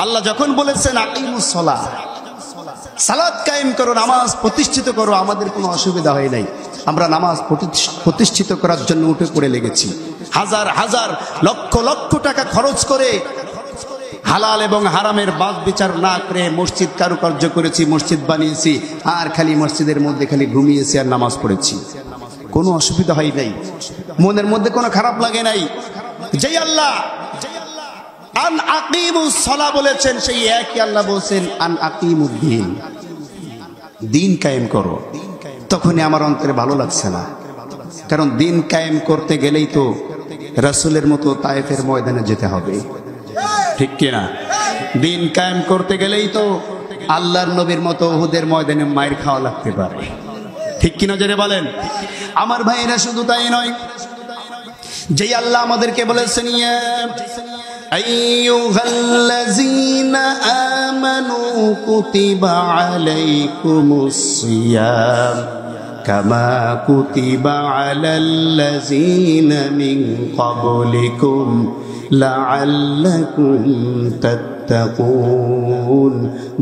আল্লাহ যখন বলেছেন আকিমুস সালাহ, সালাত কায়েম করো, নামাজ প্রতিষ্ঠিত করো, আমাদের কোনো অসুবিধা হয় নাই। আমরা নামাজ প্রতিষ্ঠিত করার জন্য উঠে পড়ে লেগেছি। হাজার হাজার লক্ষ লক্ষ টাকা খরচ করে হালাল এবং হারামের বাদ বিচার না করে মসজিদ কারুকার্য করেছি, মসজিদ বানিয়েছি, আর খালি মসজিদের মধ্যে খালি ঘুমিয়েছি আর নামাজ পড়েছি। কোনো অসুবিধা হয় নাই, মনের মধ্যে কোনো খারাপ লাগে নাই। যেই আল্লাহ আন আকিমুস সালাহ বলেছেন, সেই একই আল্লাহ বলছেন আন আকিমুদ্দিন, দিন কায়েম করো। তখনই আমার অন্তরে ভালো লাগছে না, কারণ দিন কায়েম করতে গেলেই তো রাসূলের মতো তায়েফের ময়দানে যেতে হবে, ঠিক কিনা? দিন কায়েম করতে গেলেই তো আল্লাহর নবীর মতো উহুদের ময়দানে মায়ের খাওয়া লাগতে পারে, ঠিক কিনা জেনে বলেন? আমার ভাইরা শুধু তাই নয়, যেই আল্লাহ আমাদেরকে বলেছেন ইয়া আইয়ুহাল্লাযীনা আমানু কুতিবা আলাইকুমুস সিয়াম কামা কুতিবা আলাল্লাযীনা মিন ক্বাবলিকুম লাআল্লাকুম তাত্তাকুন।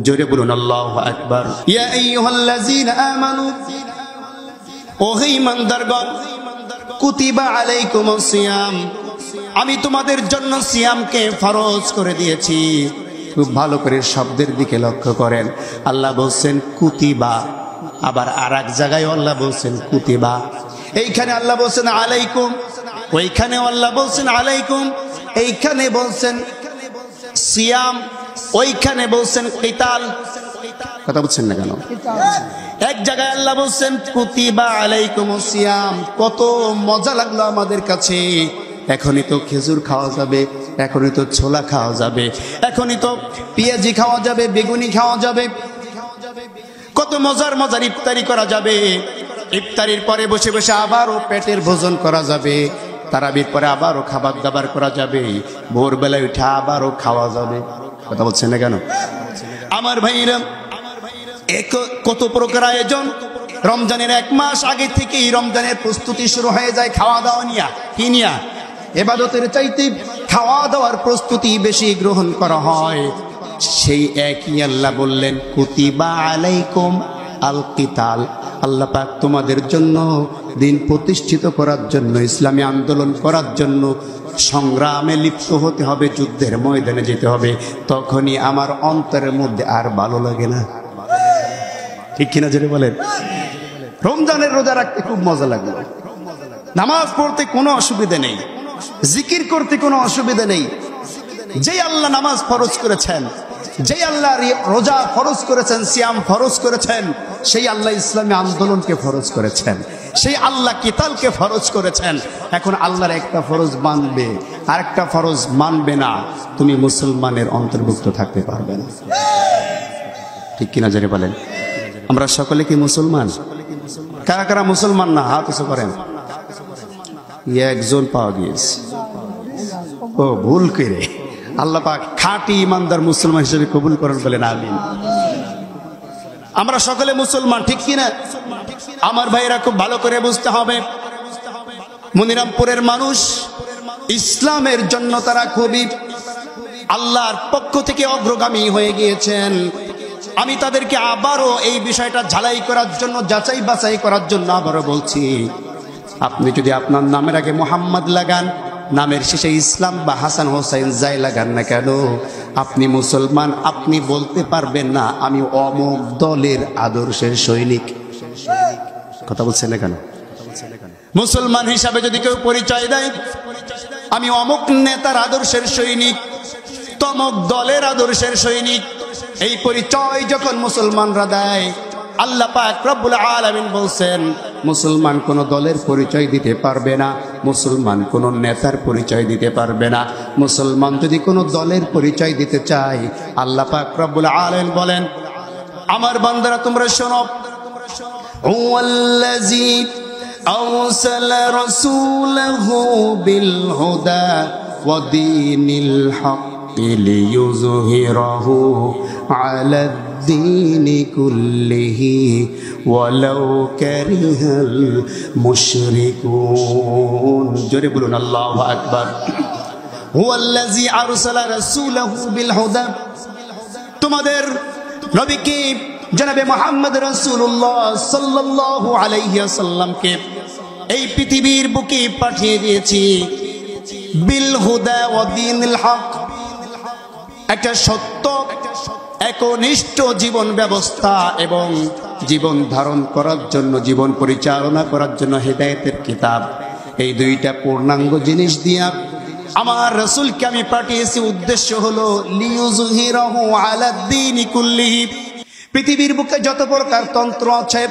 জোরে বলুন আল্লাহু আকবার। ইয়া আইয়ুহাল্লাযীনা আমানু, ও হে ঈমানদারগণ, কুতিবা আলাইকুমুস সিয়াম, আমি তোমাদের জন্য সিয়ামকে ফরজ করে দিয়েছি। খুব ভালো করে শব্দের দিকে লক্ষ্য করেন। আল্লাহ বলছেন কুতিবা, আবার আর এক জায়গায় আল্লাহ বলছেন কুতিবা। এইখানে আল্লাহ বলছেন আলাইকুম, ওইখানে আল্লাহ বলছেন আলাইকুম। এইখানে বলছেন সিয়াম, ওইখানে বলছেন কিতাল। কথা বুঝছেন না কেন? এক জায়গায় আল্লাহ বলছেন কুতিবা আলাইকুমুস সিয়াম। কত মজা লাগলো আমাদের কাছে। এখনই তো খেজুর খাওয়া যাবে, এখনই তো ছোলা খাওয়া যাবে, এখনই তো পেঁয়াজি খাওয়া যাবে, বেগুনি খাওয়া যাবে, কত মজার মজার ইফতারি করা যাবে। ইফতারির পরে বসে বসে আবারও পেটের ভোজন করা যাবে, তারাবির পরে আবারও খাবার দাবার করা যাবে, ভোরবেলায় উঠে আবারও খাওয়া যাবে। কথা বলছেন না কেন? আমার ভাইরা, কত প্রকার আয়োজন। রমজানের 1 মাস আগে থেকেই রমজানের প্রস্তুতি শুরু হয়ে যায় খাওয়া দাওয়া নিয়ে। কি নিয়া? ইবাদতের চাইতে খাওয়া দাওয়ার প্রস্তুতি বেশি গ্রহণ করা হয়। সেই একই আল্লাহ বললেন কুতিবা আলাইকুম আল কিতাল। আল্লাহ পাক তোমাদের জন্য দিন প্রতিষ্ঠিত করার জন্য, ইসলামী আন্দোলন করার জন্য সংগ্রামে লিপ্ত হতে হবে, যুদ্ধের ময়দানে যেতে হবে। তখনই আমার অন্তরের মধ্যে আর ভালো লাগে না, ঠিক কিনা জেনে বলেন? রমজানের রোজা রাখতে খুব মজা লাগলো, নামাজ পড়তে কোনো অসুবিধা নেই, জিকির করতে কোনো অসুবিধা নেই। যেই আল্লাহ নামাজ ফরজ করেছেন, যেই আল্লাহ রোজা ফরজ করেছেন, সিয়াম ফরজ করেছেন, সেই আল্লাহ ইসলামী আন্দোলনকে ফরজ করেছেন, সেই আল্লাহ কিতালকে ফরজ করেছেন। এখন আল্লাহর একটা ফরজ মানবে আর একটা ফরজ মানবে না, তুমি মুসলমানের অন্তর্ভুক্ত থাকতে পারবে না, ঠিক কিনা জেনে বলেন? আমরা সকলে কি মুসলমান? কারা কারা মুসলমান না হাত উঁচু করেন। একজন পাওয়া গিয়েছে, ও ভুল করে। আল্লাহ পাক খাঁটি ইমানদার মুসলমান হিসেবে কবুল করেন, বলেন আমিন। আমরা সকলে মুসলমান, ঠিক কিনা? আমার ভাইরা খুব ভালো করে বুঝতে হবে, মনিরামপুরের মানুষ ইসলামের জন্য তারা খুবই আল্লাহর পক্ষ থেকে অগ্রগামী হয়ে গিয়েছেন। আমি তাদেরকে আবারও এই বিষয়টা ঝালাই করার জন্য, যাচাই বাছাই করার জন্য আবারও বলছি, আপনি যদি আপনার নামের আগে মোহাম্মদ লাগান, নামের শেষে ইসলাম বা হাসান হোসেন যাই লাগান না কেন, আপনি মুসলমান। আপনি বলতে পারবেন না আমি অমুক দলের আদর্শের সৈনিক। কথা বলছেন না কেন? মুসলমান হিসাবে যদি কেউ পরিচয় দেয় আমি অমুক নেতার আদর্শের সৈনিক, তমুক দলের আদর্শের সৈনিক, এই পরিচয় যখন মুসলমানরা দেয়, আল্লাহ পাক রব্বুল আলামিন বলছেন মুসলমান কোন দলের পরিচয় দিতে পারবে না, মুসলমান কোন নেতার পরিচয় দিতে পারবে না। মুসলমান যদি কোন দলের পরিচয় দিতে চায়, আল্লাহ পাক রব্বুল আলামিন বলেন, আমার বান্দারা তোমরা শোনো, হুয়াল্লাযী আরসালা রাসূলাহু বিল হুদা ওয়া দীনিল হাক্কি লিইয়ুযহিরাহু আলা দ্দীনি কুল্লিহি ওয়ালাউ কারিহাল মুশরিকুন। জোরে বলুন আল্লাহু আকবার। হুয়াল্লাযী আরসালা রাসূলাহু বিল হুদা, তোমাদের নবীকে জনাবে মুহাম্মদ রাসূলুল্লাহ সাল্লাল্লাহু আলাইহি ওয়াসাল্লামকে এই পৃথিবীর বুকে পাঠিয়ে দিয়েছি বিল হুদা ওয়া দীনিল হক, একটা সত্য একনিষ্ঠ জীবন ব্যবস্থা এবং জীবন ধারণ করার জন্য, জীবন পরিচালনা করার জন্য হেদায়েতের কিতাব, এই দুইটা পূর্ণাঙ্গ জিনিস দিয়া আমার রাসূলকে আমি পাঠিয়েছি। উদ্দেশ্য হলো লিইয়ুযহিরাহু আলাদ-দীনি কুল্লিহি, পৃথিবীর বুকে যত প্রকার তন্ত্র আছে,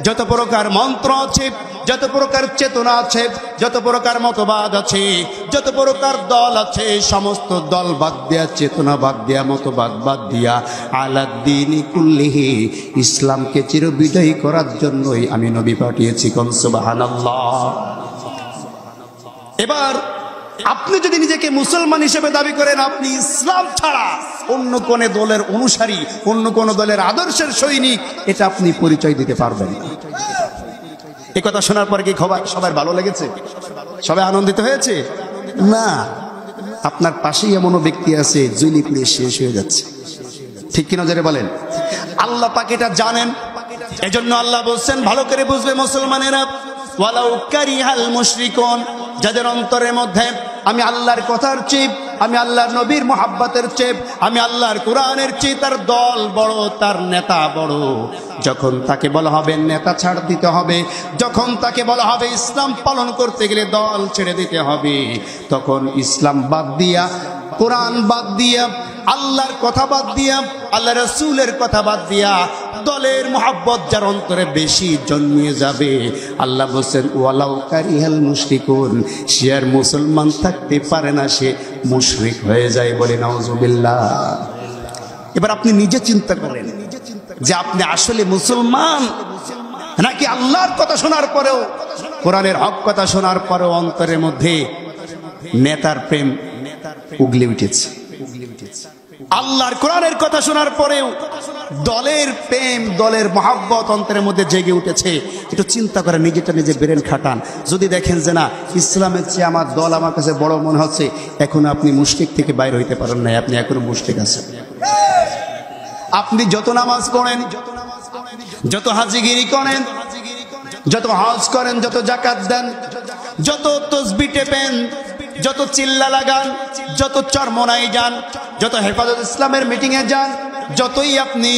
যত প্রকার মন্ত্র আছে, যত প্রকার চেতনা আছে, যত প্রকার মতবাদ আছে, যত প্রকার দল আছে, সমস্ত দল বাদ দিয়া, চেতনা বাদ দিয়া, মতবাদ বাদ দিয়া আলাদ-দীনি কুল্লিহি, ইসলামকে চিরবিজয়ী করার জন্যই আমি নবী পাঠিয়েছি। কোন সুবহানাল্লাহ। এবার আপনি যদি নিজেকে মুসলমান হিসেবে দাবি করেন, আপনি ইসলাম ছাড়া অন্য কোন দলের অনুসারী, অন্য কোন দলের আদর্শের সৈনিক, এটা আপনি পরিচয় দিতে পারবেন না। এই কথা শোনার পরে কি সবার ভালো লেগেছে? সবাই আনন্দিত হয়েছে? না, আপনার পাশেই এমনও ব্যক্তি আছে জুলি পুড়ে শেষ হয়ে যাচ্ছে। ঠিক কিনা যারা বলেন? আল্লাহ পাক এটা জানেন, এজন্য আল্লাহ বলছেন ভালো করে বুঝবে মুসলমানেরা, ওয়ালাউ কারিহাল মুশরিকুন, যাদের অন্তরের মধ্যে আমি আল্লাহর কথার চেয়ে, আমি আল্লাহর নবীর মুহাব্বতের চেয়ে, আমি আল্লাহর কোরআনের চেয়ে তার দল বড়, তার নেতা বড়, যখন তাকে বলা হবে নেতা ছাড় দিতে হবে, যখন তাকে বলা হবে ইসলাম পালন করতে গেলে দল ছেড়ে দিতে হবে, তখন ইসলাম বাদ দিয়া, কোরআন বাদ দিয়া, আল্লাহর কথা বাদ দিয়া, আল্লাহ রাসূলের কথা বাদ দিয়া দলের মুহাব্বত যার অন্তরে বেশি জন্মিয়ে যাবে, আল্লাহ বলছেন ওয়ালাউ কারিহাল মুশরিকুন, সে আর মুসলমান থাকতে পারে না, সে মুশরিক হয়ে যায়। বলে নাউজুবিল্লাহ। এবার আপনি নিজে চিন্তা করেন যে আপনি আসলে মুসলমান নাকি আল্লাহর কথা শোনার পরেও, কোরআনের হক কথা শোনার পরেও অন্তরের মধ্যে নেতার প্রেম উগলে উঠেছে। আল্লাহর কোরআনের কথা শোনার পরেও দলের প্রেম, দলের মহব্বত অন্তরের মধ্যে জেগে উঠেছে। একটু চিন্তা করেন, নিজেটা নিজে ব্রেন খাটান। যদি দেখেন যে না, ইসলামের চেয়ে আমার দল আমার কাছে বড় মনে হচ্ছে, এখন আপনি মুশরিক থেকে বাইরে হইতে পারেন না, আপনি এখনো মুশরিক আছেন। আপনি যত নামাজ পড়েন, যত হাজিগিরি করেন, যত হজ করেন, যত যাকাত দেন, যত তসবিহ টেপেন, যত চিল্লা লাগান, যত চরমনাই যান, যত হেফাজত ইসলামের মিটিংয়ে যান, যতই আপনি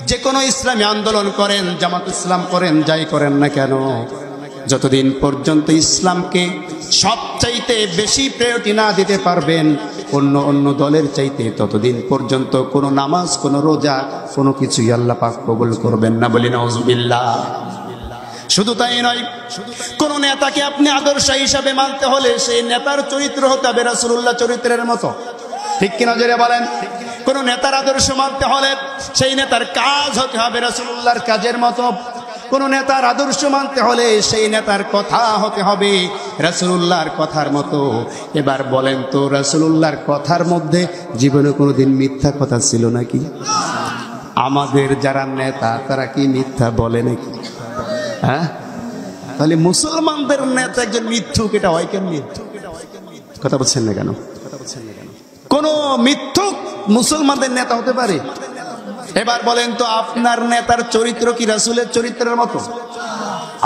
যে কোনো ইসলামী আন্দোলন করেন, জামাত ইসলাম করেন, যাই করেন না কেন, যতদিন পর্যন্ত ইসলামকে সবচাইতে বেশি প্রায়োরিটি না দিতে পারবেন অন্য দলের চাইতে, ততদিন পর্যন্ত কোনো নামাজ, কোনো রোজা, কোনো কিছুই আল্লাহ পাক কবুল করবেন না। বলি নাউজুবিল্লাহ। শুধু তাই নয়, কোন নেতাকে আপনি আদর্শ হিসাবে মানতে হলে সেই নেতার চরিত্র হতে হবে রাসূলুল্লাহ চরিত্রের মতো। ঠিক কিনা যারা বলেন? কোন নেতার আদর্শ মানতে হলে সেই নেতার কাজ হতে হবে রাসূলুল্লাহর কাজের মতো। কোন নেতার আদর্শ মানতে হলে সেই নেতার কথা হতে হবে রাসূলুল্লাহর কথার মতো। এবার বলেন তো, রাসূলুল্লাহর কথার মধ্যে জীবনে কোনোদিন মিথ্যা কথা ছিল নাকি? আমাদের যারা নেতা তারা কি মিথ্যা বলে নাকি? হ্যাঁ, তাহলে মুসলমানদের নেতা একজন মিথ্যুক, এটা হয় কেমনি? কথা বলছেন না কেন? কোন মিথ্যুক মুসলমানদের নেতা হতে পারে? এবার বলেন তো, আপনার নেতার চরিত্র কি রাসূলের চরিত্রের মতো?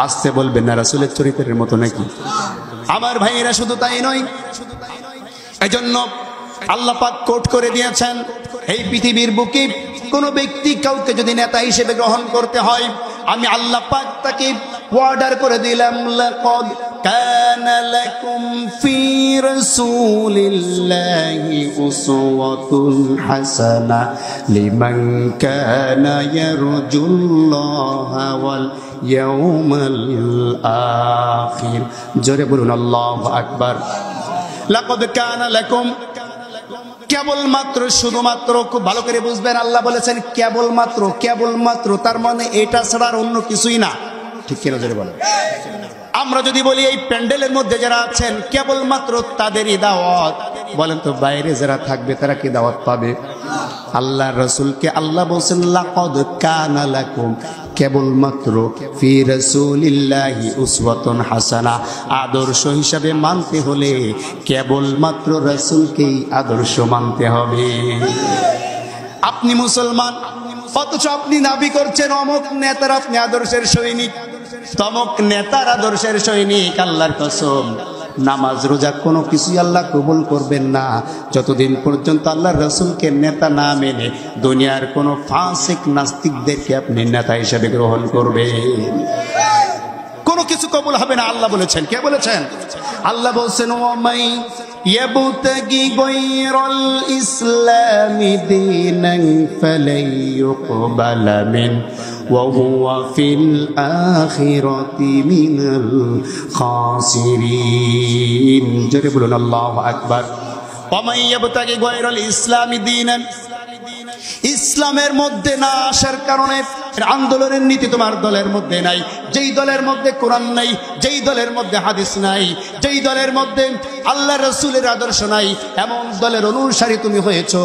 আসতে বলবেন না, রাসূলের চরিত্রের মতো নাকি? আমার ভাইয়েরা, শুধু তাই নয়, এজন্য আল্লাহ পাক কোট করে দিয়েছেন, এই পৃথিবীর বুকে কোন ব্যক্তি কাউকে যদি নেতা হিসেবে গ্রহণ করতে হয়, আমি আল্লাহ পাক তাকে অর্ডার করে দিলাম, লাকাদ কানা লাকুম ফি রাসূলিল্লাহি উসওয়াতুন হাসানাহ লিমান কানা ইয়ারজুল্লাহা ওয়াল ইয়াউমাল আখির। জোরে বলুন আল্লাহু আকবার। লাকাদ কানা লাকুম, কেবলমাত্র, শুধুমাত্র, খুব ভালো করে বুঝবেন, আল্লাহ বলেছেন কেবলমাত্র। কেবলমাত্র তার মানে এটা ছাড়া আর অন্য কিছুই না। ঠিক কিনা জোরে বলেন? আমরা যদি বলি এই প্যান্ডেলের মধ্যে যারা আছেন কেবলমাত্র তাদেরই দাওয়াত, বলেন তো বাইরে যারা থাকবে তারা কি দাওয়াত পাবে? আল্লাহর রাসূলকে আল্লাহ বলেন লাকাদ কানা লাকুম, কেবলমাত্র ফি রাসূলিল্লাহি উসওয়াতুন হাসানাহ, আদর্শ হিসাবে মানতে হলে কেবলমাত্র রাসূলকেই আদর্শ মানতে হবে। আপনি মুসলমান, অথচ আপনি দাবি করছেন অমুক নেতার আপনি আদর্শের সৈনিক, তমক নেতার আদর্শের সৈনিক। আল্লাহর কসম, নামাজ রোজা কোনো কিছুই আল্লাহ কবুল করবেন না যতদিন পর্যন্ত আল্লাহর রাসূলকে নেতা না মেনে দুনিয়ার কোনো ফাসিক নাস্তিকদেরকে আপনি নেতা হিসেবে গ্রহণ করবেন। কোনো কিছু কবুল হবে না। আল্লাহ বলেছেন, কে বলেছেন? আল্লাহ বলছেন, ওয়ামাই ইয়াবতাগি গায়রাল ইসলামি দীনান ফালাই ইউকবালা মিন ওয়া হুয়া ফিল আখিরাতি মিনাল খাসিরিন। জোরে বলুন আল্লাহু আকবার। ওয়ামাই ইয়াবতাগি গায়রাল ইসলামি দীনান, ইসলামের মধ্যে না আসার কারণে আন্দোলনের নীতি তোমার দলের মধ্যে নাই। যেই দলের মধ্যে কোরআন নাই, যেই দলের মধ্যে হাদিস নাই, যেই দলের মধ্যে আল্লাহ রাসূলের আদর্শ নাই, এমন দলের অনুসারী তুমি হয়েছো,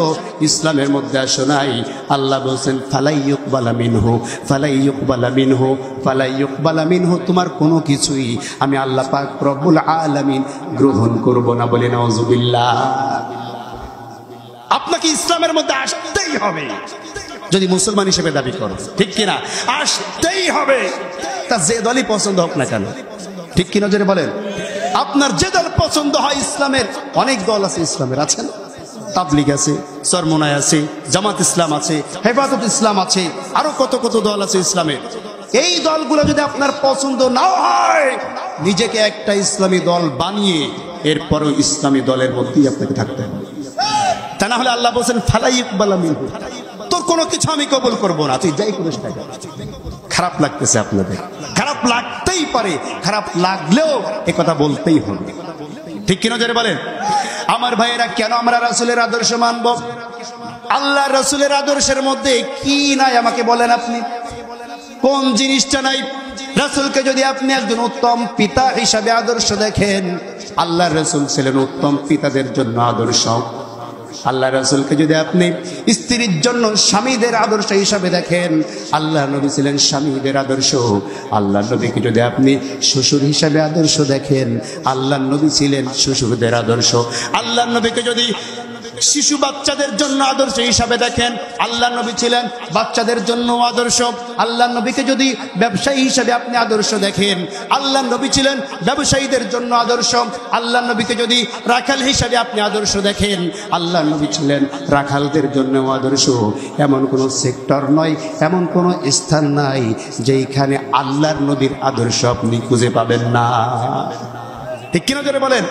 ইসলামের মধ্যে আসো নাই। আল্লাহ বলছেন ফালাই ইউকবালা মিনহু, ফালাই ইউকবালা মিনহু, ফালাই ইউকবালা মিনহু, তোমার কোনো কিছুই আমি আল্লাহ পাক রব্বুল আলামিন গ্রহণ করব না। বলে নাউযুবিল্লাহ। আপনাকে ইসলামের মধ্যে আসতেই হবে যদি মুসলমান হিসেবে দাবি করো, ঠিক কিনা? আসতেই হবে, তা যে দলই পছন্দ হোক না কেন, ঠিক কিনা? যদি বলেন আপনার যে দল পছন্দ হয়, ইসলামের অনেক দল আছে, ইসলামের আছেন, তাবলিগ আছে, চরমোনায় আছে, জামাত ইসলাম আছে, হেফাজত ইসলাম আছে, আরো কত কত দল আছে ইসলামের। এই দলগুলো যদি আপনার পছন্দ না হয়, নিজেকে একটা ইসলামী দল বানিয়ে এরপরও ইসলামী দলের মধ্যেই আপনাকে থাকতে হবে। তা না হলে আল্লাহ বলছেন ফালাই ইউকবালা মিনহু, তোর কোনো কিছু আমি কবুল করবো না, তুই যাই করিস না। খারাপ লাগতেছে আপনাদের, খারাপ লাগতেই পারে, খারাপ লাগলেও এ কথা বলতেই হবে, ঠিক কিনা? যারা বলেন আমার ভাইয়েরা, কেন আমরা রাসূলের আদর্শ মানব? আল্লাহ রাসূলের আদর্শের মধ্যে কি নাই আমাকে বলেন আপনি, কোন জিনিসটা নাই? রাসূলকে যদি আপনি একজন উত্তম পিতা হিসাবে আদর্শ দেখেন, আল্লাহ রাসূল ছিলেন উত্তম পিতাদের জন্য আদর্শ। আল্লাহ রাসূলকে যদি আপনি স্ত্রীর জন্য স্বামীদের আদর্শ হিসাবে দেখেন, আল্লাহ নবী ছিলেন স্বামীদের আদর্শ। আল্লাহ নবীকে যদি আপনি শ্বশুর হিসাবে আদর্শ দেখেন, আল্লাহ নবী ছিলেন শ্বশুরদের আদর্শ। আল্লাহ নবীকে যদি শিশু বাচ্চাদের জন্য আদর্শ হিসাবে দেখেন, আল্লাহ নবী ছিলেন বাচ্চাদের জন্য আদর্শ। আল্লাহ নবীকে যদি ব্যবসায়ী হিসাবে আপনি আদর্শ দেখেন, আল্লাহ নবী ছিলেন ব্যবসায়ীদের জন্য আদর্শ। আল্লাহ নবীকে যদি রাখাল হিসাবে আপনি আদর্শ দেখেন, আল্লাহ নবী ছিলেন রাখালদের জন্য আদর্শ। এমন কোনো সেক্টর নয়, এমন কোনো স্থান নাই যেখানে আল্লাহর নবীর আদর্শ আপনি খুঁজে পাবেন না, ঠিক কিনা? যারা বলেন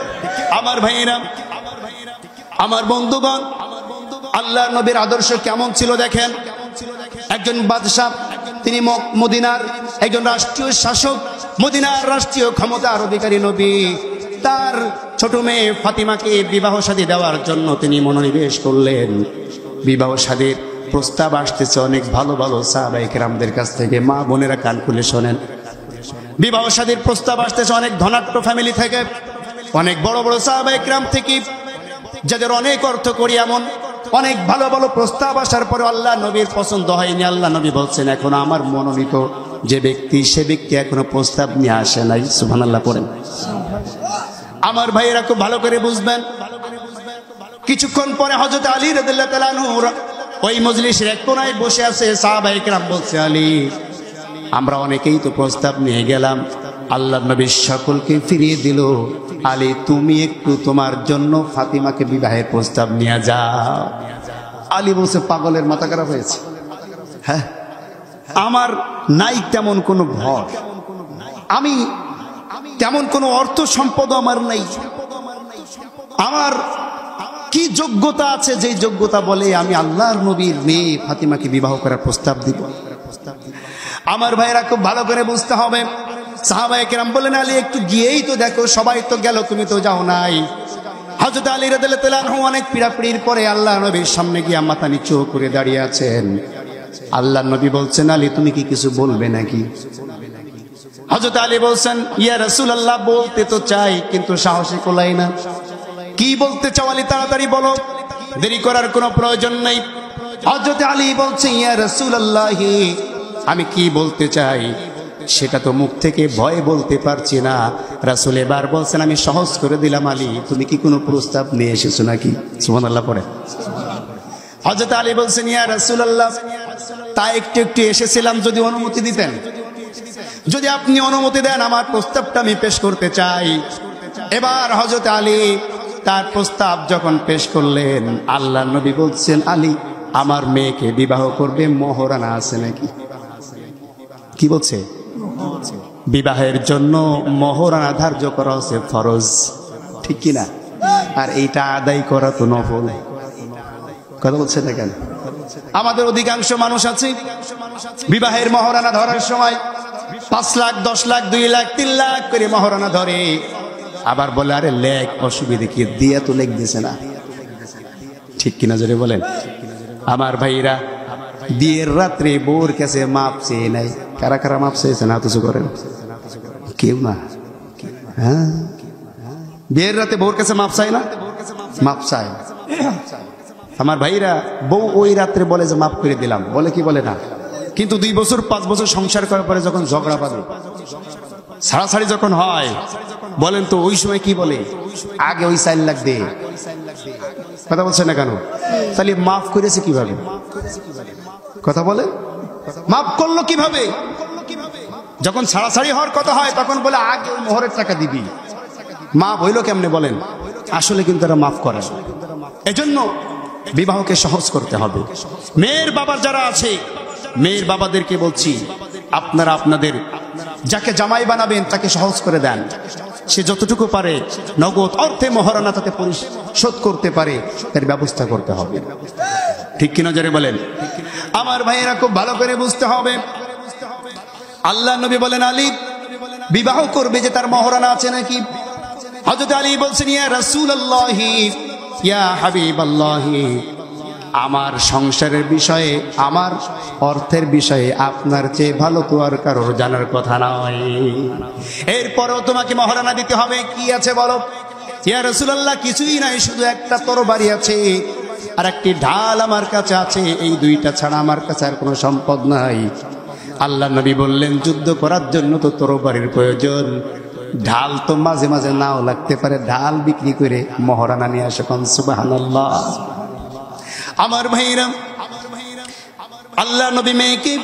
আমার ভাইয়েরা, আমার বন্ধুগণ, আল্লাহর নবীর আদর্শ কেমন ছিল দেখেন। একজন বাদশাহ, তিনি মদিনার একজন রাষ্ট্রীয় শাসক, মদিনার রাষ্ট্রীয় ক্ষমতার অধিকারী নবী। তার ছোট মেয়ে ফাতিমাকে বিবাহ শাদী দেওয়ার জন্য তিনি মনোনিবেশ করলেন। বিবাহ শাদীর প্রস্তাব আসতেছে অনেক ভালো ভালো সাহাবায়ে কেরামদের কাছ থেকে। মা বোনেরা কান খুলে শোনেন, বিবাহ শাদীর প্রস্তাব আসতেছে অনেক ধনাঢ্য ফ্যামিলি থেকে, অনেক বড় বড় সাহাবায়ে কেরাম থেকে, যাদের অনেক অর্থ করি। এমন অনেক ভালো ভালো প্রস্তাব আসার পরে আল্লাহ নবীর পছন্দ হয়নি। আল্লাহ নবী বলছেন, এখন আমার মনোনীত যে ব্যক্তি, সে ব্যক্তি এখনো প্রস্তাব নিয়ে আসে নাই। সুবহানাল্লাহ পড়েন। আমার ভাইয়েরা খুব ভালো করে বুঝবেন, কিছুক্ষণ পরে হযরত আলী রাদিয়াল্লাহু তাআলা আনহু ওই মজলিসের এক কোণায় বসে আছে। সাহাবায়ে কেরাম বলছে, আলী, আমরা অনেকেই তো প্রস্তাব নিয়ে গেলাম, আল্লাহ নবী সকলকে ফিরিয়ে দিল, আলী তুমি একটু তোমার জন্য ফাতিমাকে বিবাহের প্রস্তাব নিয়ে যাও। আলী বলছে, পাগলের মাথা খারাপ হয়েছে? হ্যাঁ, আমার নাই তেমন কোনো ঘর, আমি তেমন কোনো অর্থ সম্পদ আমার নাই, আমার কি যোগ্যতা আছে যে যোগ্যতা বলে আমি আল্লাহর নবীর মেয়ে ফাতিমাকে বিবাহ করার প্রস্তাব দিব? আমার ভাইরা খুব ভালো করে বুঝতে হবে। সাহাবায়ে কেরাম বললেন, আলী একটু গিয়েই তো দেখো, সবাই তো গেল, তুমি তো যাও নাই। হযরত আলী রাদিয়াল্লাহু তাআলা আনহু অনেক পীড়াপিড়ির পরে আল্লাহ নবীর সামনে গিয়ে মাথা নিচু করে দাঁড়িয়ে আছেন। আল্লাহ নবী বলছেন, আলী তুমি কি কিছু বলবে নাকি? হযরত আলী বলছেন, ইয়া রাসূলুল্লাহ, বলতে তো চাই কিন্তু সাহসে কোলাই না। কি বলতে চাও আলী, তাড়াতাড়ি বলো, দেরি করার কোনো প্রয়োজন নেই। হযরত আলী বলছেন, ইয়া রাসূলুল্লাহ, আমি কি বলতে চাই সেটা তো মুখ থেকে ভয় বলতে পারছি না। রাসূল এবার বলছেন, আমি সহজ করে দিলাম, আলী তুমি কি কোনো প্রস্তাব নিয়ে এসেছো নাকি? সুবহানাল্লাহ পড়ে। হযরত আলী বলছেন, ইয়া রাসূলুল্লাহ, তা একটু একটু এসেছিলাম, যদি অনুমতি দিতেন, যদি আপনি অনুমতি দেন আমার প্রস্তাবটা আমি পেশ করতে চাই। এবার হযরত আলী তার প্রস্তাব যখন পেশ করলেন, আল্লাহর নবী বলছেন, আলী আমার মেয়েকে বিবাহ করবে, মোহরানা আছে নাকি? কি বলছে? বিবাহের জন্য মোহরানা ধার্য করা হচ্ছে ফরজ, ঠিক কিনা? আর এইটা আদায় করা তো নফল। কথা বলছে না কেন? আমাদের অধিকাংশ মানুষ আছে বিবাহের মোহরানা ধরার সময় 5 লাখ, 10 লাখ, 2 লাখ, 3 লাখ করে মোহরানা ধরে, আবার বলে আরে লেখ, অসুবিধে কি, দিয়া তো লেখ দিছে না, ঠিক কিনা জোরে বলেন? আমার ভাইরা, বিয়ের রাত্রে বউর কাছে মাপ চেয়ে নাই। কারা কারা মাপ চেয়েছে না? কিছু করেন কেউ না? হ্যাঁ, বিয়ের রাতে বউর কাছে মাপ চায় না? মাপ চায়। আমার ভাইরা, বউ ওই রাত্রে বলে যে মাফ করে দিলাম, বলে কি বলে না? কিন্তু 2 বছর 5 বছর সংসার করার পরে যখন ঝগড়া বাঁধে, ছাড়াছাড়ি যখন হয়, বলেন তো ওই সময় কি বলে? আগে ওই 4 লাখ দে। কথা বলছে না কেন? তাহলে মাফ করেছে কিভাবে? কথা বলে, মাফ করলো কিভাবে? যখন ছাড়াছাড়ি হওয়ার কথা হয় তখন বলে আগে ওই মোহরের টাকা দিবি। মাফ হইলো কেমনে বলেন? আসলে কিন্তু তারা মাফ করে না। এজন্য বিবাহকে সহজ করতে হবে। মেয়ের বাবা যারা আছে, মেয়ের বাবাদেরকে বলছি, আপনারা আপনাদের যাকে জামাই বানাবেন তাকে সহজ করে দেন। সে যতটুকু পারে নগদ অর্থে মোহরানা তাতে পরিশোধ করতে পারে, তার ব্যবস্থা করতে হবে, ঠিক কি নজরে বলেন? আমার ভাইয়েরা খুব ভালো করে বুঝতে হবে। আল্লাহ নবী বলেন, আলী বিবাহ করবে যে তার মোহরানা আছে নাকি? হযরত আলী বলছেন, ইয়া রাসূলুল্লাহ, ইয়া হাবিবাল্লাহ, আমার সংসারের বিষয়ে, আমার অর্থের বিষয়ে আপনার চেয়ে ভালো তো আর কারোর জানার কথা নয়। এরপরেও তোমাকে মহারানা দিতে হবে, কি আছে বলো? ইয়া রাসূলুল্লাহ, কিছুই নাই, শুধু একটা তরবারি আছে আর একটি ঢাল আমার কাছে আছে, এই 2টা ছাড়া আমার কাছে আর কোনো সম্পদ নাই। আল্লাহ নবী বললেন, যুদ্ধ করার জন্য তো তরবারির প্রয়োজন, ঢাল তো মাঝে মাঝে নাও লাগতে পারে, ঢাল বিক্রি করে মহারানা নিয়ে আসে। সুবহানাল্লাহ। আমার ভাইরা, আল্লাহ নবী মেয়েকে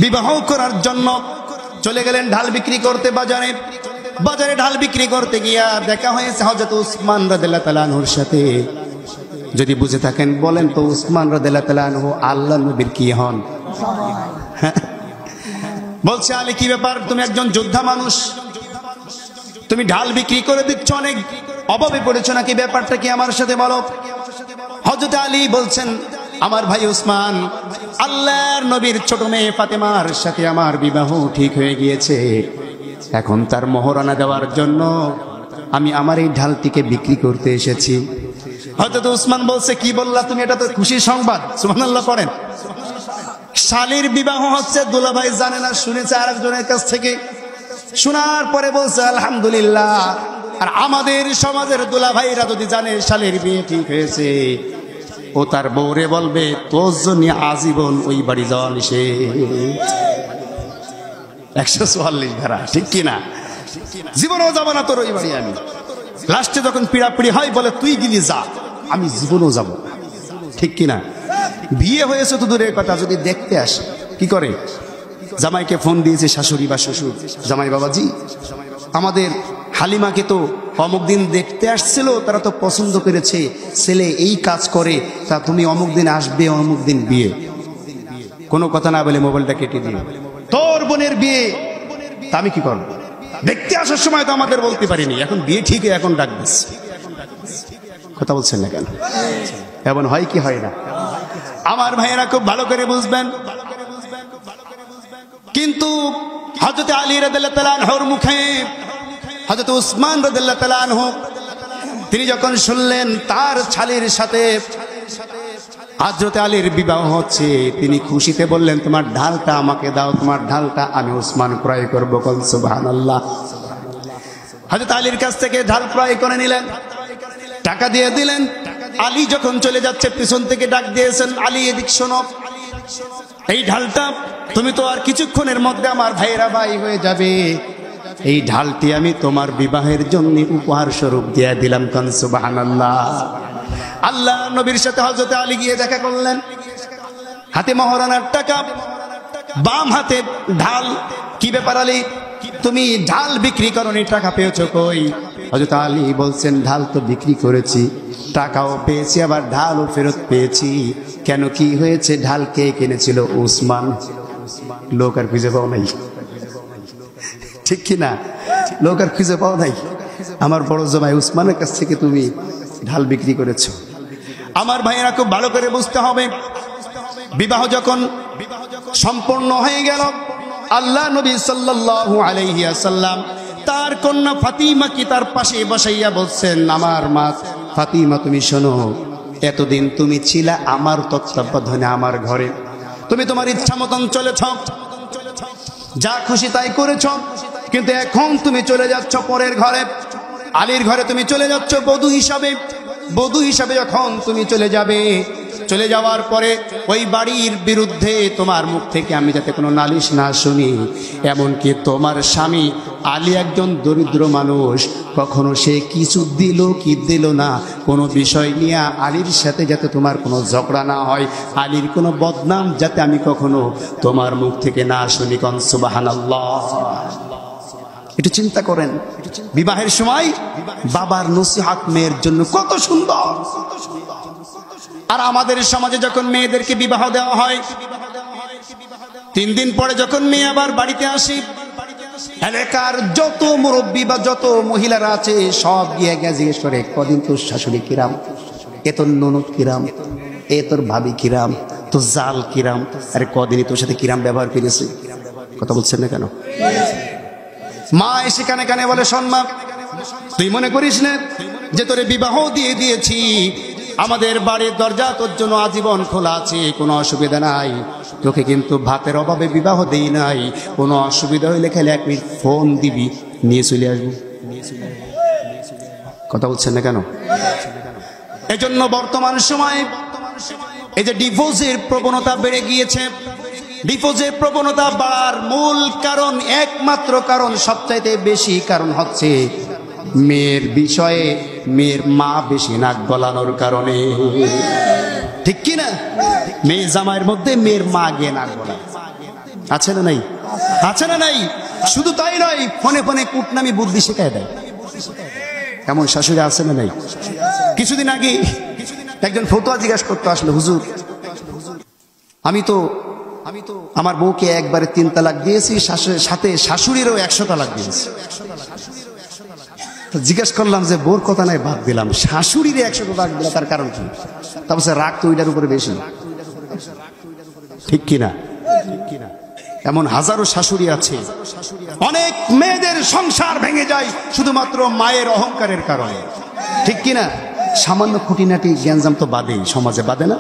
বিবাহ করার জন্য চলে গেলেন ঢাল বিক্রি করতে বাজারে। বাজারে ঢাল বিক্রি করতে গিয়া দেখা হয়েছে হযরত উসমান রাদিয়াল্লাহু তাআলা আনহুর সাথে। যদি বুঝে থাকেন বলেন তো, উসমান রাদিয়াল্লাহু তাআলা আনহু আল্লাহ নবীর কি হন? বলছে, আলী কি ব্যাপার, তুমি একজন যোদ্ধা মানুষ, তুমি ঢাল বিক্রি করে দিচ্ছ, অনেক অভাবে পড়েছো নাকি, ব্যাপারটা কি আমার সাথে বলো। হযরত আলী বলছেন, আমার ভাই উসমান, আল্লাহর নবীর ছোট মেয়ে ফাতেমার সাথে আমার বিবাহ ঠিক হয়ে গিয়েছে, এখন তার মোহরানা দেওয়ার জন্য আমি আমার এই ঢালটিকে বিক্রি করতে এসেছি। হযরত উসমান বলছে, কি বললা তুমি? এটা তো খুশির সংবাদ। সুবহানাল্লাহ পড়েন। শালীর বিবাহ হচ্ছে, দুলাভাই জানে না, শুনেছে আরেকজনের কাছ থেকে, শোনার পরে বলছে আলহামদুলিল্লাহ। আর আমাদের সমাজের দুলাভাইরা যদি জানে শালীর বিয়ে ঠিক হয়েছে, ও তার বউরে বলবে, তোর জন্য আজীবন ওই বাড়ি যাওয়া নিষেধ। 144 ধারা, ঠিক কিনা? জীবনেও যাবো না তোর ওই বাড়ি আমি। লাস্টে যখন পিড়াপিড়ি হয় বলে, তুই গিলি যা, আমি জীবনেও যাব, ঠিক কিনা? বিয়ে হয়েছে তো দূরের কথা, যদি দেখতে আসে কি করে? জামাইকে ফোন দিয়েছে শাশুড়ি বা শ্বশুর, জামাই বাবাজি আমাদের হালিমাকে তো অমুক দিন দেখতে আসছিল, তারা তো পছন্দ করেছে, ছেলে এই কাজ করে, তা তুমি অমুক দিন আসবে, অমুক দিন বিয়ে। কোনো কথা না বলে মোবাইলটা কেটে দিয়ে, তোর বোনের বিয়ে, তা আমি কি করবো? দেখতে আসার সময় তো আমাদের বলতে পারিনি, এখন বিয়ে ঠিক, এখন ডাক দিচ্ছে। কথা বলছেন না কেন? এমন হয় কি হয় না? আমার ভাইয়েরা খুব ভালো করে বুঝবেন। কিন্তু হযরত আলী রাদিয়াল্লাহু তাআলা আনহুর মুখে হযরত উসমান রাদিয়াল্লাহু তাআলা আনহু তিনি যখন শুনলেন তার শালীর সাথে হযরত আলীর বিবাহ হচ্ছে, তিনি খুশিতে বললেন, তোমার ঢালটা আমাকে দাও, তোমার ঢালটা আমি উসমান ক্রয় করব। সুবহানাল্লাহ। হযরত আলীর কাছ থেকে ঢাল ক্রয় করে নিলেন, টাকা দিয়ে দিলেন। আলী যখন চলে যাচ্ছে পিছন থেকে ডাক দিয়েছেন, আলী এদিক শোনো, এই ঢালটা তুমি তো আর কিছুক্ষণের মধ্যে আমার ভাইরা ভাই হয়ে যাবে, এই ঢালটি আমি তোমার বিবাহের জন্য উপহার স্বরূপ দিয়ে দিলাম। সুবহানাল্লাহ। আল্লাহ নবীর সাথে হযরত আলী গিয়ে দেখা করলেন, হাতে মহারানার টাকা, বাম হাতে ঢাল। কি ব্যাপার আলী, তুমি ঢাল বিক্রি করনি, টাকা পেয়েছো কই? হযরত আলী বলছেন, ঢাল তো বিক্রি করেছি, টাকাও পেয়েছি, আবার ঢালও ফেরত পেয়েছি। কেন, কি হয়েছে? ঢাল কে কিনেছিল? উসমান। লোক আর খুঁজে পাও নাই, ঠিক কিনা? লোক আর খুঁজে পাও নাই। আমার বড় জামাই উসমানের কাছ থেকে তুমি ঢাল বিক্রি করেছো। আমার ভাইয়েরা, খুব ভালো করে বুঝতে হবে, বিবাহ যখন সম্পূর্ণ হয়ে গেল, আল্লাহ নবী সাল্লাল্লাহু আলাইহি ওয়াসাল্লাম তার কন্যা ফাতিমা কি তার পাশে বসাইয়া বলছেন, আমার মা ফাতিমা, তুমি শোনো, এতদিন তুমি ছিলা আমার তত্ত্বাবধানে আমার ঘরে, তুমি তোমার ইচ্ছা মতন চলেছ, যা খুশি তাই করেছ, কিন্তু এখন তুমি চলে যাচ্ছ পরের ঘরে, আলীর ঘরে তুমি চলে যাচ্ছ বধূ হিসাবে। বধূ হিসাবে যখন তুমি চলে যাবে, চলে যাওয়ার পরে ওই বাড়ির বিরুদ্ধে তোমার মুখ থেকে আমি যাতে কোনো নালিশ না শুনি, এমনকি তোমার স্বামী আলী একজন দরিদ্র মানুষ, কখনো সে কিছু দিল কি দিল না, কোনো বিষয় নিয়ে আলীর সাথে যাতে তোমার কোনো ঝগড়া না হয়, আলীর কোনো বদনাম যাতে আমি কখনো তোমার মুখ থেকে না শুনি। কোন সুবহানাল্লাহ। একটু চিন্তা করেন, বিবাহের সময় বাবার নসিহত মেয়ের জন্য কত সুন্দর। আর আমাদের সমাজে যখন মেয়েদেরকে বিবাহ দেওয়া হয়, 3 দিন পরে যখন মেয়ে আবার বাড়িতে আসে, এলাকার যত মুরব্বী বা যত মহিলারা আছে সব গিয়ে জিজ্ঞেস করে, কদিন তোর শাশুড়ি কিরাম, এ তোর ননদ কিরাম, এ তোর ভাবি কিরাম, তোর জাল কিরাম, আরে কদিনই তোর সাথে কিরাম ব্যবহার করেছে। কথা বলছেন না কেন? মা এসে কানে কানে বলে, শোন মা, তুই মনে করিস না যে তোরে বিবাহ দিয়ে দিয়েছি, আমাদের বাড়ির দরজা তোর জন্য আজীবন খোলা আছে, কোনো অসুবিধা নাই, তোকে কিন্তু ভাতের অভাবে বিবাহ দেই নাই, কোনো অসুবিধা হইলে খেলে 1 মিনিট ফোন দিবি, নিয়ে চলে আসবো। কথা বলছেন না কেন? এজন্য বর্তমান সময়ে এই যে ডিভোর্সের প্রবণতা বেড়ে গিয়েছে, ডিভোর্সের প্রবণতা বাড়ার মূল কারণ, একমাত্র কারণ, সবচাইতে বেশি কারণ হচ্ছে মেয়ের বিষয়ে মেয়ের মা বেশি নাক গলানোর কারণে। ঠিক কি না? মেয়ে জামাইয়ের মধ্যে মেয়ের মা গিয়ে নাক গলায়, আছে না নাই? আছে না নাই? শুধু তাই নয়, ফোনে ফোনে কুটনামি বুদ্ধি শেখায় দেয়। এমন শাশুড়ি আছে না নাই? কিছুদিন আগে একজন ফতোয়া জিজ্ঞাসা করতে আসলো, হুজুর, আমি তো আমার বউকে একবারে 3 তালাক দিয়েছি, সাথে শাশুড়িরও 100 তালাক দিয়েছি। জিজ্ঞেস করলাম যে বউর কথা নাই বাদ দিলাম, শাশুড়ির 100 তালাক দিলা, তার কারণ কি? তারপর রাগ তো ওইটার উপরে বেশি, ঠিক কিনা? এমন হাজারো শাশুড়ি আছে, অনেক মেয়েদের সংসার ভেঙে যায় শুধুমাত্র মায়ের অহংকারের কারণে, ঠিক কিনা? সামান্য খুঁটিনাটি জ্ঞানজাম তো বাদেই, সমাজে বাদে না?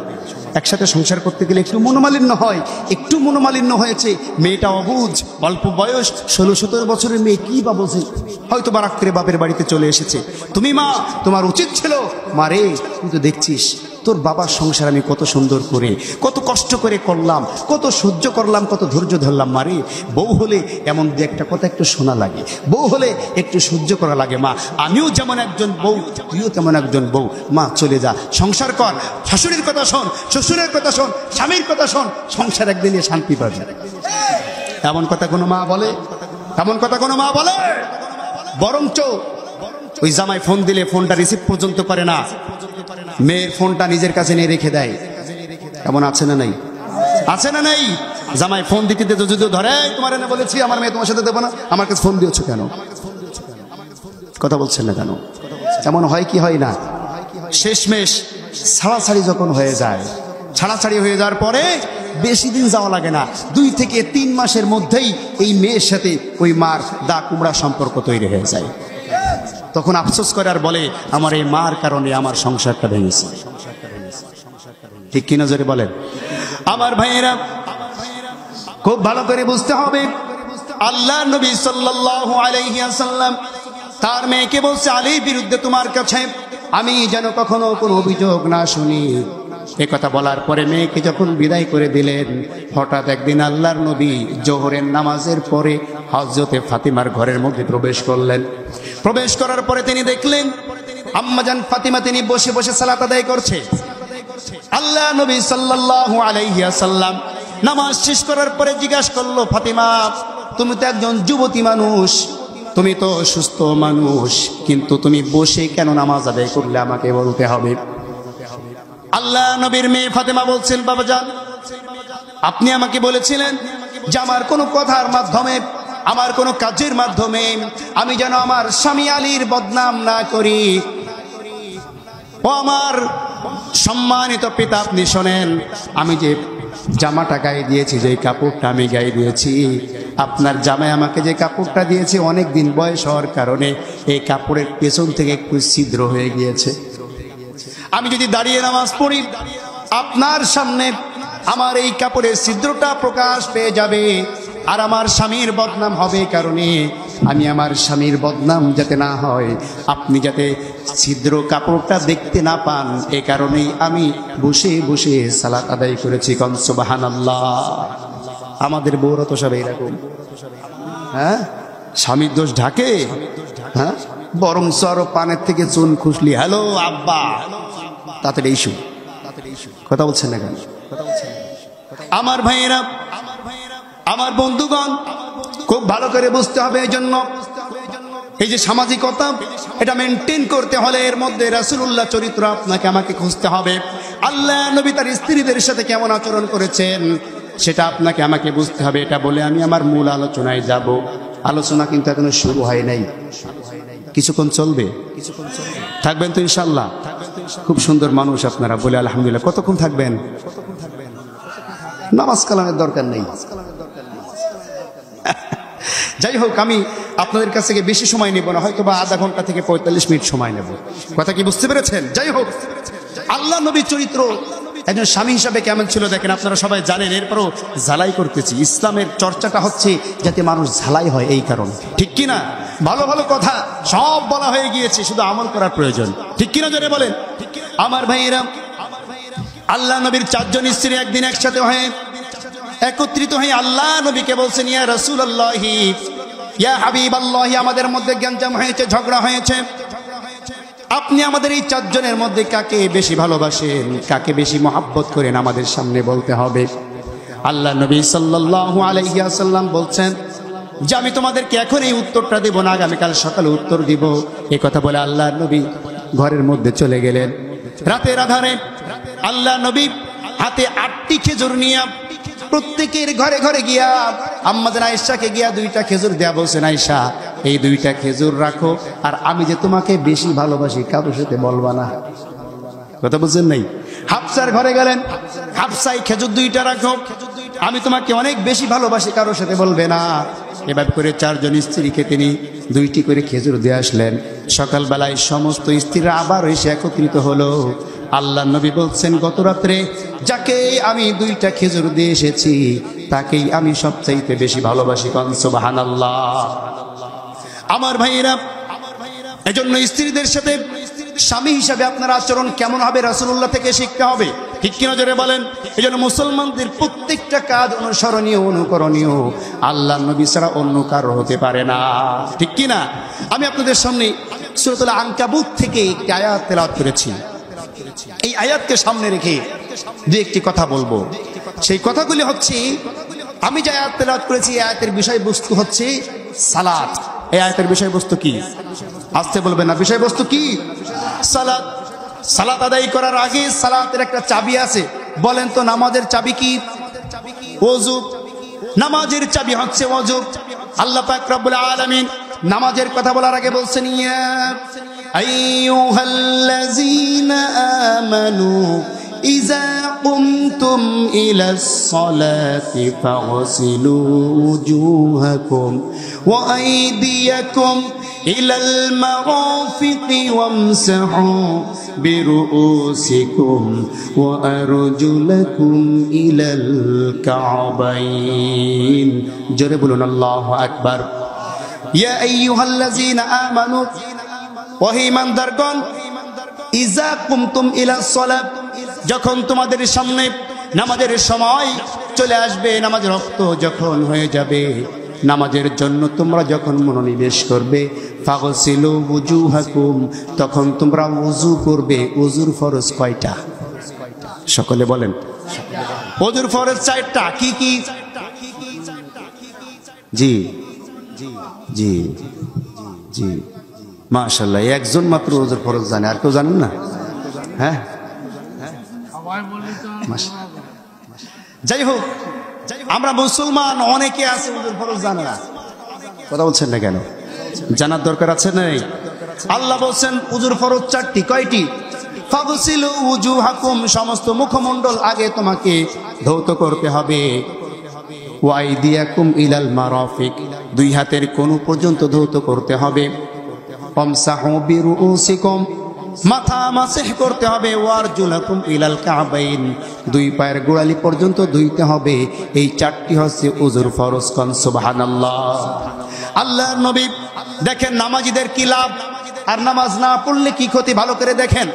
একসাথে সংসার করতে গেলে একটু মনোমালিন্য হয়, একটু মনোমালিন্য হয়েছে, মেয়েটা অবুঝ, অল্প বয়স, 16-17 বছরের মেয়ে, কি বা বোঝে, হয়তো বারাক করে বাপের বাড়িতে চলে এসেছে। তুমি মা, তোমার উচিত ছিল, মারে তুই তো দেখছিস তোর বাবার সংসার আমি কত সুন্দর করে, কত কষ্ট করে করলাম, কত সহ্য করলাম, কত ধৈর্য ধরলাম, মারে বউ হলে এমন দু একটা কথা একটু শোনা লাগে, বউ হলে একটু সহ্য করা লাগে, মা আমিও যেমন একজন বউ, তুইও তেমন একজন বউ, মা চলে যা, সংসার কর, শাশুড়ির কথা শোন, শ্বশুরের কথা শোন, স্বামীর কথা শোন, সংসার একদিনে শান্তি পাবে। এমন কথা কোনো মা বলে? এমন কথা কোনো মা বলে? বরঞ্চ ওই জামাই ফোন দিলে ফোনটা রিসিভ পর্যন্ত করে না, মেয়ের ফোনটা নিজের কাছে নিয়ে রেখে দেয়। এমন আছে না নাই? আছে না নাই? জামাই ফোন দিতে দিতে যদি ধরে, তোমার এনে বলেছি আমার মেয়ে তোমার সাথে দেবো না, আমার কাছে ফোন দিয়েছো কেন? কথা বলছেন না কেন? এমন হয় কি হয় না? শেষমেশ ছাড়াছাড়ি যখন হয়ে যায়, ছাড়াছাড়ি হয়ে যাওয়ার পরে বেশি দিন যাওয়া লাগে না, 2 থেকে 3 মাসের মধ্যেই এই মেয়ের সাথে ওই মার দা কুমড়া সম্পর্ক তৈরি হয়ে যায়। তখন আফসোস করে আর বলে, আমার এই মার কারণে আমার সংসারটা ভেঙেছে। ঠিক কিনা জোরে বলেন? আমার ভাইয়েরা, খুব ভালো করে বুঝতে হবে, আল্লাহ নবী সাল্লাল্লাহু আলাইহি ওয়াসাল্লাম তার মেয়েকে বলছে, আলীর বিরুদ্ধে তোমার কাছে আমি যেন কখনো কোনো অভিযোগ না শুনি। এ কথা বলার পরে মেয়েকে যখন বিদায় করে দিলেন, হঠাৎ একদিন আল্লাহর নবী জোহরের নামাজের পরে হযরতে ফাতিমার ঘরের মধ্যে প্রবেশ করলেন। প্রবেশ করার পরে তিনি দেখলেন আম্মাজান ফাতিমা তিনি বসে বসে সালাত আদায় করছে। আল্লাহ নবী সাল্লাল্লাহু আলাইহি ওয়াসাল্লাম নামাজ শেষ করার পরে জিজ্ঞাসা করলো, ফাতিমা তুমি তো একজন যুবতী মানুষ, তুমি তো সুস্থ মানুষ, কিন্তু তুমি বসে কেন নামাজ আদায় করলে আমাকে বলতে হবে। আল্লাহ নবীর মেয়ে ফাতেমা বলছেন, বাবাজান আপনি আমাকে বলেছিলেন যে আমার কোনো কথার মাধ্যমে, আমার কোনো কাজের মাধ্যমে আমি যেন আমার স্বামী আলীর বদনাম না করি। ও আমার সম্মানিত পিতা, আপনি শোনেন, আমি যে জামাটা গায়ে দিয়েছি, যে কাপড়টা আমি গায়ে দিয়েছি, আপনার জামাই আমাকে যে কাপড়টা দিয়েছে অনেক দিন বয়স হওয়ার কারণে এই কাপড়ের পেছন থেকে একটু ছিদ্র হয়ে গিয়েছে। আমি যদি দাঁড়িয়ে নামাজ পড়ি, আপনার সামনে আমার এই কাপড়ের ছিদ্রটা প্রকাশ পেয়ে যাবে, আর আমার স্বামীর বদনাম হবে। কারণে আমি আমার স্বামীর বদনাম যাতে না হয়, আপনি যাতে ছিদ্র কাপড়টা দেখতে না পান, এ কারণেই আমি বসে বসে সালাত আদায় করেছি। কোন সুবহানাল্লাহ। আমাদের বউরা তো সব এরকম, হ্যাঁ, স্বামীর দোষ ঢাকে, হ্যাঁ, বরং আরো পানের থেকে চুন খুশলি, হ্যালো আব্বা, তাড়াতাড়ি ইস্যু, কথা বলছেন না কেন? আমার ভাইয়েরা, আমার বন্ধুগণ, খুব ভালো করে বুঝতে হবে। এই জন্য এই যে সামাজিকতা, এটা মেনটেন করতে হলে এর মধ্যে রাসূলুল্লাহ চরিত্র আপনাকে আমাকে খুঁজতে হবে। আল্লাহ নবী তার স্ত্রীদের সাথে কেমন আচরণ করেছেন সেটা আপনাকে আমাকে বুঝতে হবে। এটা বলে আমি আমার মূল আলোচনায় যাব। আলোচনা কিন্তু এখনো শুরু হয় নাই, কিছুক্ষণ চলবে, থাকবেন তো ইনশাআল্লাহ? খুব সুন্দর মানুষ আপনারা, বলে আলহামদুলিল্লাহ। কতক্ষণ থাকবেন? নামাজ কালামের দরকার নেই। যাই হোক, আমি আপনাদের কাছ থেকে বেশি সময় নেব না, হয়তো বা আধা ঘন্টা থেকে 45 মিনিট সময় নেব। কথা কি বুঝতে পেরেছেন? যাই হোক, আল্লাহ নবীর চরিত্র একজন স্বামী হিসাবে কেমন ছিল দেখেন, আপনারা সবাই জানেন। এরপরও ঝালাই করতেছি, ইসলামের চর্চাটা হচ্ছে যাতে মানুষ ঝালাই হয়, এই কারণ, ঠিক কিনা? ভালো ভালো কথা সব বলা হয়ে গিয়েছে, শুধু আমল করার প্রয়োজন, ঠিক কিনা জোরে বলেন। আমার ভাইয়েরা, আল্লাহ নবীর 4 জন স্ত্রী একদিন একসাথে হয়ে একত্রিত হয়ে আল্লাহ নবীকে বলছেন, ইয়া রাসূলুল্লাহি, ইয়া হাবিবাল্লাহি, আমাদের মধ্যে গ্যাঞ্জাম হয়েছে, ঝগড়া হয়েছে, আপনি আমাদের এই 4 জনের মধ্যে কাকে বেশি ভালোবাসেন, কাকে বেশি মহব্বত করেন, আমাদের সামনে বলতে হবে। আল্লাহ নবী সাল্লাল্লাহু আলাইহি ওয়াসাল্লাম বলছেন যে আমি তোমাদেরকে এখন এই উত্তরটা দেব না, আগামীকাল সকালে উত্তর দিব। এই কথা বলে আল্লাহ নবী ঘরের মধ্যে চলে গেলেন। রাতের আধারে আল্লাহ নবী হাতে 8টি খেজুর নিয়ে প্রত্যেকের ঘরে ঘরে গিয়া আম্মাজান আয়েশাকে গিয়া 2টা খেজুর দেয়া বলছেন, আয়েশা এই 2টা খেজুর রাখো, আর আমি যে তোমাকে বেশি ভালোবাসি কারোর সাথে বলবা না। কথা বুঝছেন নাই? হাফসার ঘরে গেলেন, হাফসাই খেজুর 2টা রাখো, আমি তোমাকে অনেক বেশি ভালোবাসি কারোর সাথে বলবে না। এভাবে করে 4 জন স্ত্রীকে তিনি 2টি করে খেজুর দিয়ে আসলেন। সকালবেলায় সমস্ত স্ত্রীরা আবার এসে একত্রিত হলো। আল্লাহ নবী বলছেন, গত রাত্রে যাকে আমি 2টা খেজুর দিয়ে এসেছি তাকেই আমি সবচাইতে বেশি ভালোবাসি। কোন সুবহানাল্লাহ। আমার ভাইয়েরা, এজন্য স্ত্রীদের সাথে স্বামী হিসাবে আপনার আচরণ কেমন হবে রাসূলুল্লাহ থেকে শিখতে হবে, ঠিক কিনা জোরে বলেন। এজন্য মুসলমানদের প্রত্যেকটা কাজ অনুসরণীয়, অনুকরণীয়, আল্লাহ নবী ছাড়া অন্য কারো হতে পারে না, ঠিক কিনা? আমি আপনাদের সামনে সূরাতুল আনকাবুত থেকে একটি আয়াত তেলাওয়াত করেছি। এই আয়াতকে সামনে রেখে 2-1টি কথা বলবো। সেই কথাগুলি হচ্ছে, আমি যে আয়াত তেলাওয়াত করেছি এই আয়াতের বিষয়বস্তু হচ্ছে সালাত। এই আয়াতের বিষয়বস্তু কি? আসতে বলবেন না, বিষয়বস্তু কি? সালাত। সালাত আদায় করার আগে সালাতের একটা চাবি আছে, বলেন তো নামাজের চাবি কি? ওযু। নামাজের চাবি হচ্ছে ওযু। আল্লাহ পাক রব্বুল আলামিন নামাজের কথা বলার আগে বলছেন, ইয়া আইয়ুহাল্লাযীনা আমানু ইযা কুমতুম ইলাস সালাতি ফাগসিলু উজুহাকুম ওয়া আইদিয়াকুম ইলাল মারাফিকি ওয়ামসাহু বিরুউসিকুম ওয়া আরজুলাকুম ইলাল কাবাইন। জোরে বলুন আল্লাহু আকবার। ইয়া আইয়ুহাল্লাযীনা আমানু, ওহে ঈমানদারগণ, ইযা কুমতুম ইলাস সালাত, যখন তোমাদের সামনে নামাজের সময় চলে আসবে, নামাজের ওয়াক্ত যখন হয়ে যাবে, নামাজের জন্য তোমরা যখন মনোনিবেশ করবে ফাগসিলু ওযুহাকুম, তখন তোমরা ওযু করবে। ওযুর ফরজ কয়টা? সকলে বলেন। ওযুর ফরজ 4টা। কি কি? জি জি জি, মাশাআল্লাহ, একজন মাত্র ওযুর ফরজ জানে, আর কেউ জানেন না? হ্যাঁ, যাই হোক, আমরা মুসলমান অনেকে আছে ওযুর ফরজ জানে না। কথা বলছেন না কেন? জানার দরকার আছে নাই? আল্লাহ বলছেন ওযুর ফরজ 4টি। কয়টি? ফাগসিলু ওযুহাকুম, সমস্ত মুখমণ্ডল আগে তোমাকে ধৌত করতে হবে। ওয়াইদিয়াকুম ইলাল মারাফিক, 2 হাতের কোণ পর্যন্ত ধৌত করতে হবে। ওয়ামসাহু বিরুউসিকুম, মাথা মাসহ করতে হবে। ওয়ারজুলাকুম ইলাল কাবাইন, 2 পায়ের গোড়ালি পর্যন্ত ধুইতে হবে। এই 4টি হচ্ছে ওযুর ফরজ। কোন সুবহানাল্লাহ। আল্লাহর নবী দেখেন নামাজীদের কি লাভ আর নামাজ না পড়লে কি ক্ষতি, ভালো করে দেখেন।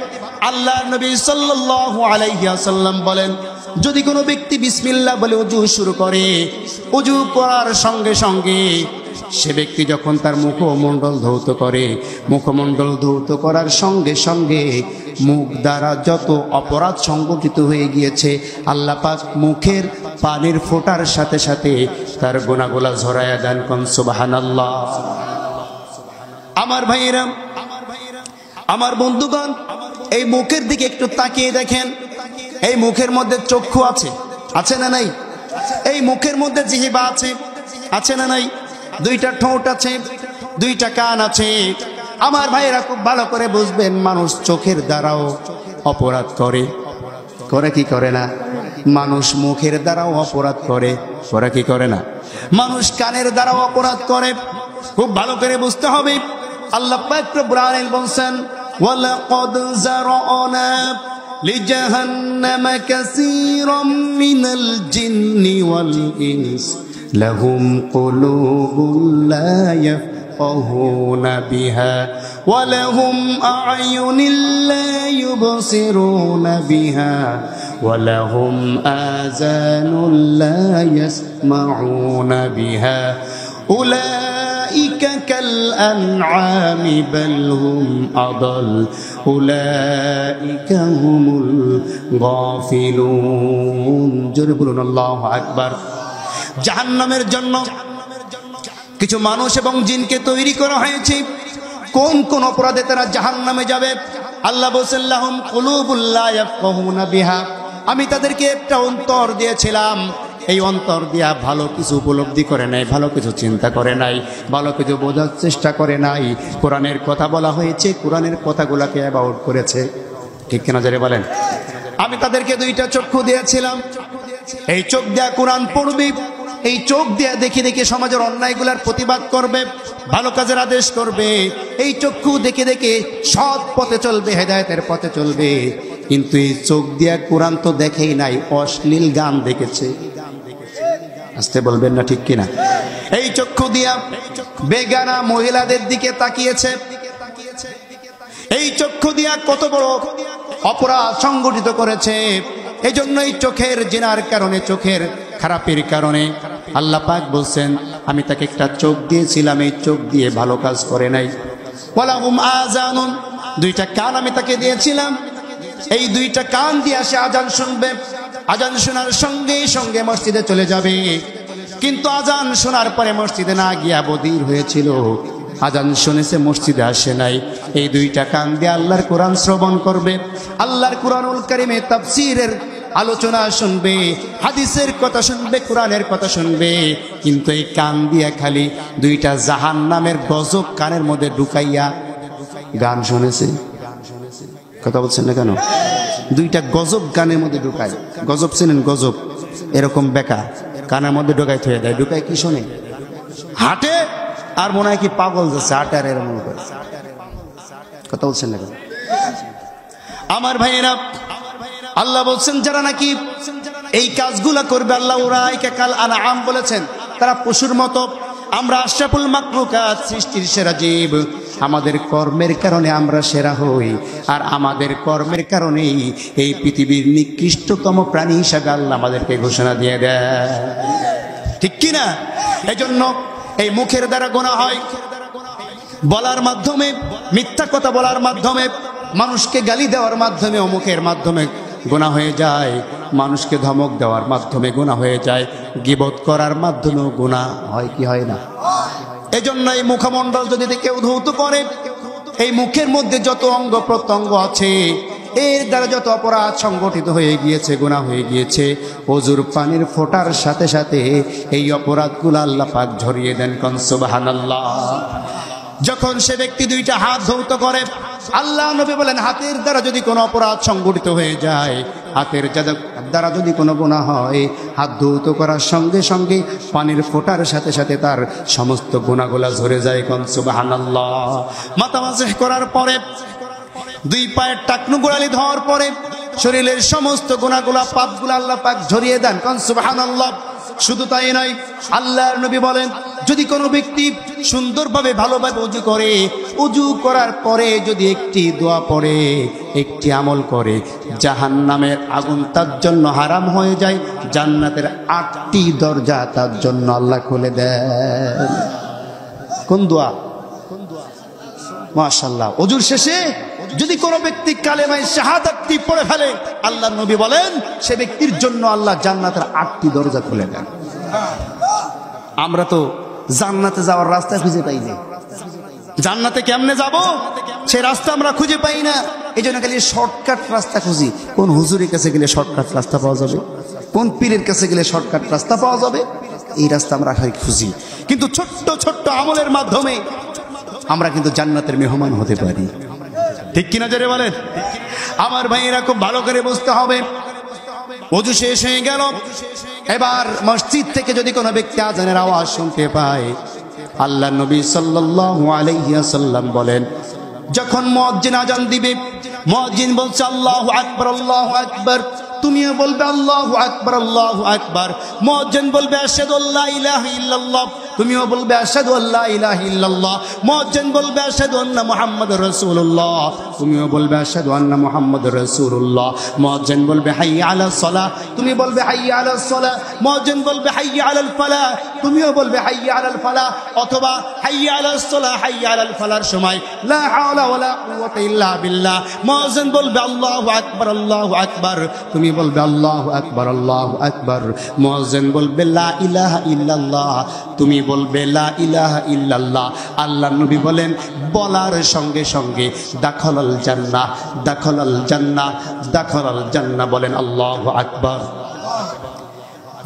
আল্লাহর নবী সাল্লাল্লাহু আলাইহি ওয়াসাল্লাম বলেন, যদি কোনো ব্যক্তি বিসমিল্লাহ বলে ওযু শুরু করে, ওযু করার সঙ্গে সঙ্গে সে ব্যক্তি যখন তার মুখমণ্ডল ধৌত করে, মুখমণ্ডল ধৌত করার সঙ্গে সঙ্গে মুখ দ্বারা যত অপরাধ সংগঠিত হয়ে গিয়েছে আল্লাহ পাক মুখের পানির ফোঁটার সাথে সাথে তার গুনাহগুলো ঝরায়া দেন। কোন সুবহানাল্লাহ। আমার ভাইয়েরা, আমার বন্ধুগণ, এই মুখের দিকে একটু তাকিয়ে দেখেন। এই মুখের মধ্যে চক্ষু আছে, আছে না নাই? এই মুখের মধ্যে জিহ্বা আছে, আছে না নাই? 2টা ঠোঁট আছে, 2টা কান আছে। আমার ভাইয়েরা খুব ভালো করে বুঝবেন, মানুষ চোখের দ্বারাও অপরাধ করে, করে কি করে না? মানুষ মুখের দ্বারাও অপরাধ করে, করে কি করে না? মানুষ কানের দ্বারাও অপরাধ করে। খুব ভালো করে বুঝতে হবে। আল্লাহ পাক রব্বুল আলামিন বলেন, ওয়ালাকাদ যারানা লিজাহান্নামা কাসীরাম মিনাল জিন্নি ওয়াল ইনস লাহুম কুলুবুন লা ইয়াফকাহুনা বিহা ওয়া লাহুম আ'য়ুনুন লা ইউবসিরুনা বিহা ওয়া লাহুম আযানুন লা ইয়াসমাউনা বিহা উলাইকা কাল আন'আমি বাল হুম আদাল উলাইকা হুমুল গাফিলুন। জোরে বলুন আল্লাহু আকবার। জাহান্নামের জন্য কিছু মানুষ এবং জিনকে তৈরি করা হয়েছে। কোন কোন অপরাধে তারা জাহান্নামে যাবে? আল্লাহ বলেন, লাহুম কুলুবুল লা ইয়াফকাহুনা বিহা, আমি তাদেরকে একটা অন্তর দিয়েছিলাম। এই অন্তর দিয়া ভালো কিছু উপলব্ধি করে নাই, ভালো কিছু চিন্তা করে নাই, ভালো কিছু বোঝার চেষ্টা করে নাই। কোরআনের কথা বলা হয়েছে, কোরআনের কথাগুলোকে অ্যাবাউট করেছে। ঠিক কিনা জোরে বলেন? আমি তাদেরকে 2টা চক্ষু দিয়েছিলাম। এই চোখ দিয়া কোরআন পড়বে, এই চোখ দিয়া দেখে দেখে সমাজের অন্যায়গুলোর প্রতিবাদ করবে, ভালো কাজের আদেশ করবে। এই চক্ষু দেখে দেখে সৎ পথে চলবে, হেদায়েতের পথে চলবে। কিন্তু এই চোখ দিয়া কোরআন তো দেখেই নাই, অশ্লীল গান দেখেছে। আসতে বলবেন না, ঠিক কিনা? এই চক্ষু দিয়া বেগানা মহিলাদের দিকে তাকিয়েছে। এই চক্ষু দিয়া কত বড় অপরাধ সংগঠিত করেছে। এই জন্য এই চোখের জিনার কারণে, চোখের খারাপের কারণে আল্লাহ পাক বলছেন, আমি তাকে একটা চোখ দিয়েছিলাম, এই চোখ দিয়ে ভালো কাজ করে নাই। ওয়ালাহুম আযানুন, 2টা কান আমি তাকে দিয়েছিলাম। এই 2টা কান দিয়ে সে আজান শুনবে, আজান শোনার সঙ্গে সঙ্গে মসজিদে চলে যাবে। কিন্তু আজান শোনার পরে মসজিদে না গিয়া বধির হয়েছিল। আজান শুনেছে, মসজিদে আসে নাই। এই 2টা কান দিয়ে আল্লাহর কোরআন শ্রবণ করবে, আল্লাহর কোরআনুল কারীমে তাফসীরের আলোচনা শুনবে, হাদিসের কথা শুনবে, কোরআনের কথা শুনবে। কিন্তু এই কান দিয়া খালি 2টা জাহান্নামের গজব কানের মধ্যে ঢুকাইয়া গান শুনেছে। কথা বলছেন না কেন? 2টা গজব কানের মধ্যে ঢুকায়। গজব চেনেন? গজব এরকম বেকা কানের মধ্যে ঢুকাই থয়ে দেয়। ঢুকায় কি শোনে? হাঁটে আর মনে হয় কি পাগল যাচ্ছে, হাঁটে আর এরকম করে। কথা বলছেন না কেন? আমার ভাইয়েরা, আল্লাহ বলছেন যারা নাকি এই কাজগুলা করবে, আল্লাহ উলাইকা কাল আনআম বলেছেন, তারা পশুর মতো। আমরা আশরাফুল মাখলুকাত, সৃষ্টির সেরা জীব। আমাদের কর্মের কারণে আমরা সেরা হই, আর আমাদের কর্মের কারণেই এই পৃথিবীর নিকৃষ্টতম প্রাণী হিসাবে আল্লাহ আমাদেরকে ঘোষণা দিয়ে দেয়। ঠিক কিনা? এজন্য এই মুখের দ্বারা গুনাহ হয়, বলার মাধ্যমে, মিথ্যা কথা বলার মাধ্যমে, মানুষকে গালি দেওয়ার মাধ্যমে, মুখের মাধ্যমে গুনাহ হয়ে যায়, মানুষকে ধমক দেওয়ার মাধ্যমে গুনাহ হয়ে যায়, গীবত করার মাধ্যমেও গুনাহ হয় কি হয় না? এজন্য এই মুখমণ্ডল যদি কেউ ধৌত করে, এই মুখের মধ্যে যত অঙ্গ প্রত্যঙ্গ আছে এর দ্বারা যত অপরাধ সংগঠিত হয়ে গিয়েছে, গুনাহ হয়ে গিয়েছে, ওজুর পানির ফোঁটার সাথে সাথে এই অপরাধগুলো আল্লাহ পাক ঝরিয়ে দেন। কোন সুবহানাল্লাহ। যখন সে ব্যক্তি দুইটা হাত ধৌত করে, আল্লাহ নবী বলেন হাতের দ্বারা যদি কোনো অপরাধ সংগঠিত হয়ে যায়, হাতের দ্বারা যদি কোনো গুনাহ হয়, হাত ধৌত করার সঙ্গে সঙ্গে পানির ফোঁটার সাথে সাথে তার সমস্ত গুনাহগুলা ঝরে যায়। কোন সুবহানাল্লাহ। মাথা মাসিহ করার পরে, দুই পায়ের টাকনু গোড়ালি ধোয়ার পরে শরীরের সমস্ত গুনাহগুলা, পাপগুলা আল্লাহ পাক ঝরিয়ে দেন। কোন সুবহানাল্লাহ। শুধু তাই নয়, আল্লাহর নবী বলেন যদি কোনো ব্যক্তি সুন্দরভাবে ভালোভাবে ওযু করে, ওযু করার পরে যদি একটি দোয়া পড়ে, একটি আমল করে, জাহান্নামের আগুন তার জন্য হারাম হয়ে যায়, জান্নাতের 8টি দরজা তার জন্য আল্লাহ খুলে দেন। কোন দোয়া? মাশাআল্লাহ। ওযুর শেষে যদি কোনো ব্যক্তি কালেমায়ে শাহাদাতটি পড়ে ফেলে, আল্লাহর নবী বলেন সে ব্যক্তির জন্য আল্লাহ জান্নাতের 8টি দরজা খুলে দেন। আমরা তো জান্নাতে যাওয়ার রাস্তা খুঁজে পাই না। জান্নাতে কেমনে যাব সে রাস্তা আমরা খুঁজে পাই না। এই জন্য খালি শর্টকাট রাস্তা খুঁজি। কোন হুজুরের কাছে গেলে শর্টকাট রাস্তা পাওয়া যাবে, কোন পীরের কাছে গেলে শর্টকাট রাস্তা পাওয়া যাবে, এই রাস্তা আমরা খালি খুঁজি। কিন্তু ছোট্ট ছোট্ট আমলের মাধ্যমে আমরা কিন্তু জান্নাতের মেহমান হতে পারি। ঠিক কিনা জোরে বলেন? আমার ভাইয়েরা খুব ভালো করে বুঝতে হবে। ওযু শেষ হয়ে গেল, এবার মসজিদ থেকে যদি কোনো ব্যক্তি আজানের আওয়াজ শুনতে পায়, আল্লাহ নবী সাল্লাল্লাহু আলাইহি ওয়াসাল্লাম বলেন যখন মুয়াজ্জিন আজান দিবে, মুয়াজ্জিন বলছে আল্লাহু আকবার, আল্লাহু আকবার, তুমিও বলবে আল্লাহু আকবার, আল্লাহু আকবার। মুয়াজ্জিন বলবে আশহাদু আল্লা ইলাহা ইল্লাল্লাহ, তুমিও বলবে আশহাদু আল্লা ইলাহা ইল্লাল্লাহ। মুয়াজ্জিন বলবে আশহাদু আন্না মুহাম্মাদুর রাসূলুল্লাহ, তুমিও বলবে আশহাদু আন্না মুহাম্মাদুর রাসূলুল্লাহ। মুয়াজ্জিন বলবে হাইয়া আলাস সালাহ, তুমি বলবে হাইয়া আলাস সালাহ। মুয়াজ্জিন বলবে হাইয়া আলাল ফালাহ, তুমিও বলবে হাইয়া আলাল ফালাহ। অথবা হাইয়া আলাস সালাহ, হাইয়া আলাল ফালাহর সময় লা হাওলা ওয়ালা কুওয়াতা ইল্লা বিল্লাহ, মুয়াজ্জিন বলবে আল্লাহু আকবার, আল্লাহু আকবার, তুমি বলবে আল্লাহু আকবার, আল্লাহু আকবার। মুয়াজ্জিন বলবে লা ইলাহা ইল্লাল্লাহ, তুমি বলবে লা ইলাহা ইল্লাল্লাহ। আল্লাহর নবী বলেন বলার সঙ্গে সঙ্গে দাখালাল জান্নাহ, দাখালাল জান্নাহ, দাখালাল জান্নাহ। বলেন আল্লাহু আকবার।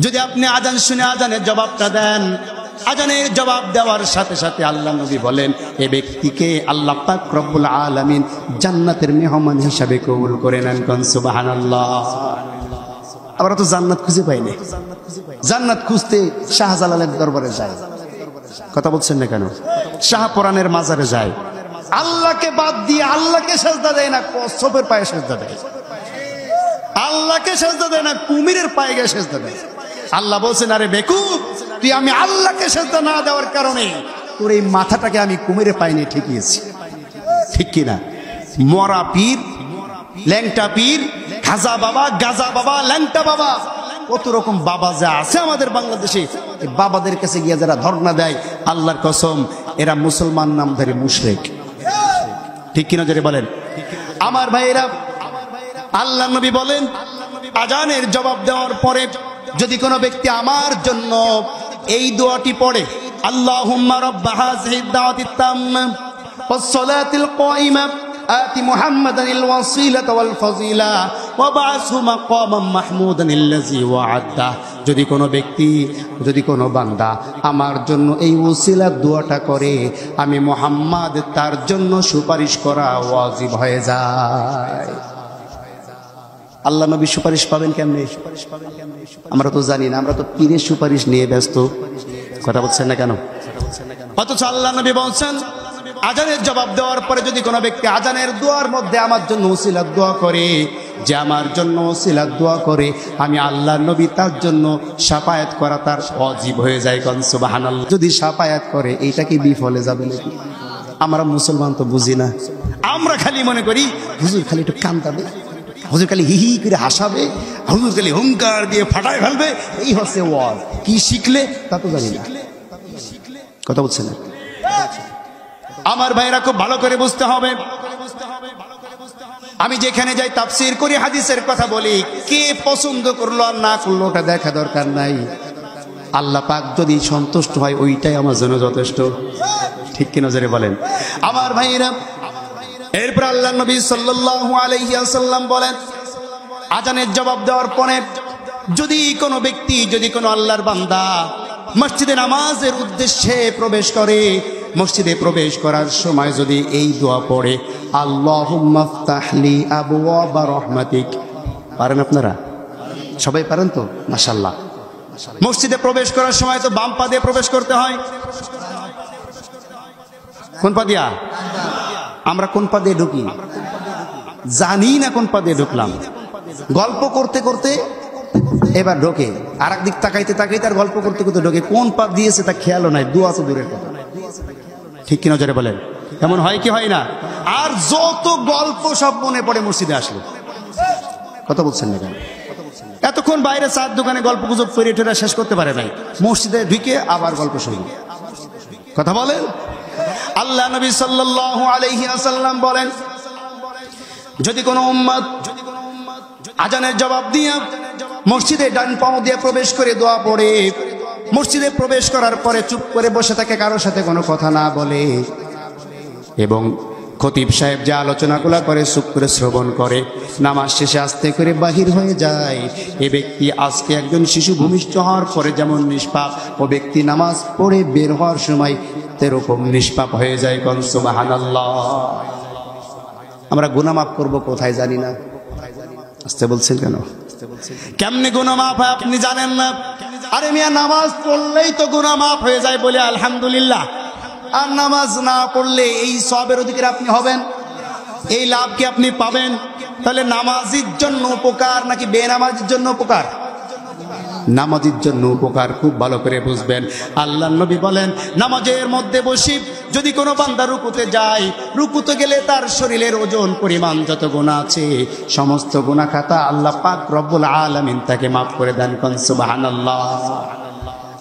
যদি আপনি আজান শুনে আজানের জবাবটা দেন, আজানের জবাব দেওয়ার সাথে সাথে আল্লাহ নবী বলেন এই ব্যক্তিকে আল্লাহ পাক রব্বুল আলামিন জান্নাতের মেহমান হিসাবে কবুল করে নেন। কোন সুবহানাল্লাহ। আমরা তো জান্নাত খুঁজে পাই না। জান্নাত খুঁজতে শাহজালালের দরবারে যায়। কথা বলছেন না কেন? শাহপরানের মাজারে যায়। আল্লাহকে বাদ দিয়ে আল্লাহকে সেজদা দেয় না, কচ্ছপের পায়ে সেজদা দেয়। আল্লাহকে সেজদা দেয় না, কুমিরের পায়ে গিয়ে সেজদা দেয়। আল্লাহ বলছেন আরে বেকুব, তুই আমি আল্লাহকে সেজদা না দেওয়ার কারণে তোর এই মাথাটাকে আমি কুমিরের পায়ে নিয়ে ঠেকিয়েছি। ঠিক কিনা? মরা পীর, ল্যাংটা পীর, খাজা বাবা, গাজা বাবা, ল্যাংটা বাবা, কত রকম বাবা যা আছে আমাদের বাংলাদেশে, এই বাবাদের কাছে গিয়ে যারা ধর্ণা দেয়, আল্লাহর কসম এরা মুসলমান নামধারী মুশরিক। ঠিক কিনা জোরে বলেন? আমার ভাইয়েরা, আল্লাহ নবী বলেন আজানের জবাব দেওয়ার পরে যদি কোনো ব্যক্তি আমার জন্য এই দোয়াটি পড়ে, আল্লাহুম্মা রাব্বা হাযিহিদ দাওয়াতিত তাম্মা ওয়াস সালাতিল কায়িমা আতি মুহাম্মাদানিল ওয়াসিলাতা ওয়াল ফাযিলা ওয়াবআসহু মাকামান মাহমুদানিল্লাযী ওয়া'আদা। যদি কোনো ব্যক্তি, যদি কোনো বান্দা আমার জন্য এই ওসিলার দোয়াটা করে, আমি মুহাম্মদ তার জন্য সুপারিশ করা ওয়াজিব হয়ে যায়। আল্লাহ নবী সুপারিশ পাবেন কেমনে? আমরা তো জানি না, আমরা তো পীরের সুপারিশ নিয়ে ব্যস্ত। কথা বলছেন না কেন? অথচ আল্লাহ নবী বলছেন আজানের জবাব দেওয়ার পরে যদি কোনো ব্যক্তি আজানের দোয়ার মধ্যে আমার জন্য ওসিলার দোয়া করে, যে আমার জন্য ওসিলার দোয়া করে, আমি আল্লাহ নবী তার জন্য শাফায়াত করা তার ওয়াজিব হয়ে যায়। কোন সুবহানাল্লাহ। যদি শাফায়াত করে এইটা কি বিফলে যাবে নাকি? আমরা মুসলমান তো বুঝি না। আমরা খালি মনে করি হুজুর খালি একটু কান্দাবে, হুজুর খালি হি হি করে হাসাবে, হুজুর খালি হুঙ্কার দিয়ে ফাটায় ফেলবে, এই হচ্ছে ওয়াজ। কি শিখলে তা তো জানি না। কথা বলছেন না? আমার ভাইরা খুব ভালো করে বুঝতে হবে, আমি যেখানে যাই তাফসীর করি, হাদিসের কথা বলি, কে পছন্দ করলো আর না করলো ওটা দেখা দরকার নাই। আল্লাহ পাক যদি সন্তুষ্ট হয় ওইটাই আমার জন্য যথেষ্ট। ঠিক কিনা জোরে বলেন আমার ভাইরা। এরপর আল্লাহ নবী সাল্লাল্লাহু আলাইহি ওয়াসাল্লাম বলেন, আজানের জবাব দেওয়ার পরে যদি কোনো ব্যক্তি, যদি কোনো আল্লাহর বান্দা মসজিদে নামাজের উদ্দেশ্যে প্রবেশ করে, মসজিদে প্রবেশ করার সময় যদি এই দোয়া পড়ে, আল্লাহুম্মা ফতাহলি আবওয়াবা রাহমাতিক। পারেন আপনারা? সবাই পারেন তো? মাশাআল্লাহ। মসজিদে প্রবেশ করার সময় তো বাম পা দিয়ে প্রবেশ করতে হয়। কোন পা দিয়া? আমরা কোন পা দিয়ে ঢুকি জানি না, কোন পা দিয়ে ঢুকলাম। গল্প করতে করতে এবার ঢোকে, আর একদিক তাকাইতে তাকাইতে আর গল্প করতে করতে ঢোকে। কোন পা দিয়েছে তা খেয়ালও নাই, দোয়া তো দূরের কথা। ঠিক কিনা জোরে বলেন? এমন হয় কি হয় না? আর যত গল্প সব মনে পড়ে মসজিদে আসলে। কথা বলছেন না কেন? এতক্ষণ বাইরে চার দোকানে গল্প গুজব ফেরে টেরা শেষ করতে পারে নাই, মসজিদে ঢুকে আবার গল্প শুরু। কথা বলেন। আল্লাহ নবী সাল্লাল্লাহু আলাইহি ওয়াসাল্লাম বলেন, যদি কোনো উম্মত আজানের জবাব দিয়ে মসজিদে ডান পাও দিয়ে প্রবেশ করে দোয়া পড়ে, মসজিদে প্রবেশ করার পরে চুপ করে বসে থাকে, কারোর সাথে কোনো কথা না বলে, এবং খতিব সাহেব যে আলোচনাগুলো করে চুপ করে শ্রবণ করে, নামাজ শেষে আস্তে করে বাহির হয়ে যায়, এ ব্যক্তি আজকে একজন শিশু ভূমিষ্ঠ হওয়ার পরে যেমন নিষ্পাপ, ও ব্যক্তি নামাজ পড়ে বের হওয়ার সময় এরকম নিষ্পাপ হয়ে যায়। কোন সুবহানাল্লাহ। আমরা গুনাহ মাফ করবো কোথায় জানি না। আসতে বলছেন কেন? কেমনে গুনাহ মাফ হয় আপনি জানেন না? আরে মিয়া, নামাজ পড়লেই তো গুনাহ মাফ হয়ে যায় বলে আলহামদুলিল্লাহ। আর নামাজ না পড়লে এই সওয়াবের অধিকারী আপনি হবেন, এই লাভ কি আপনি পাবেন? তাহলে নামাজির জন্য উপকার নাকি বেনামাজির জন্য উপকার? নামাজির জন্য উপকার। খুব ভালো করে বুঝবেন। আল্লাহর নবী বলেন, নামাজের মধ্যে বসি যদি কোনো বান্দা রুকুতে যায়, রুকুতে গেলে তার শরীরের ওজন পরিমাণ যত গুনাহ আছে সমস্ত গুনাহ খাতা আল্লাহ পাক রব্বুল আলামিন তাকে মাফ করে দেন। কোন সুবহানাল্লাহ।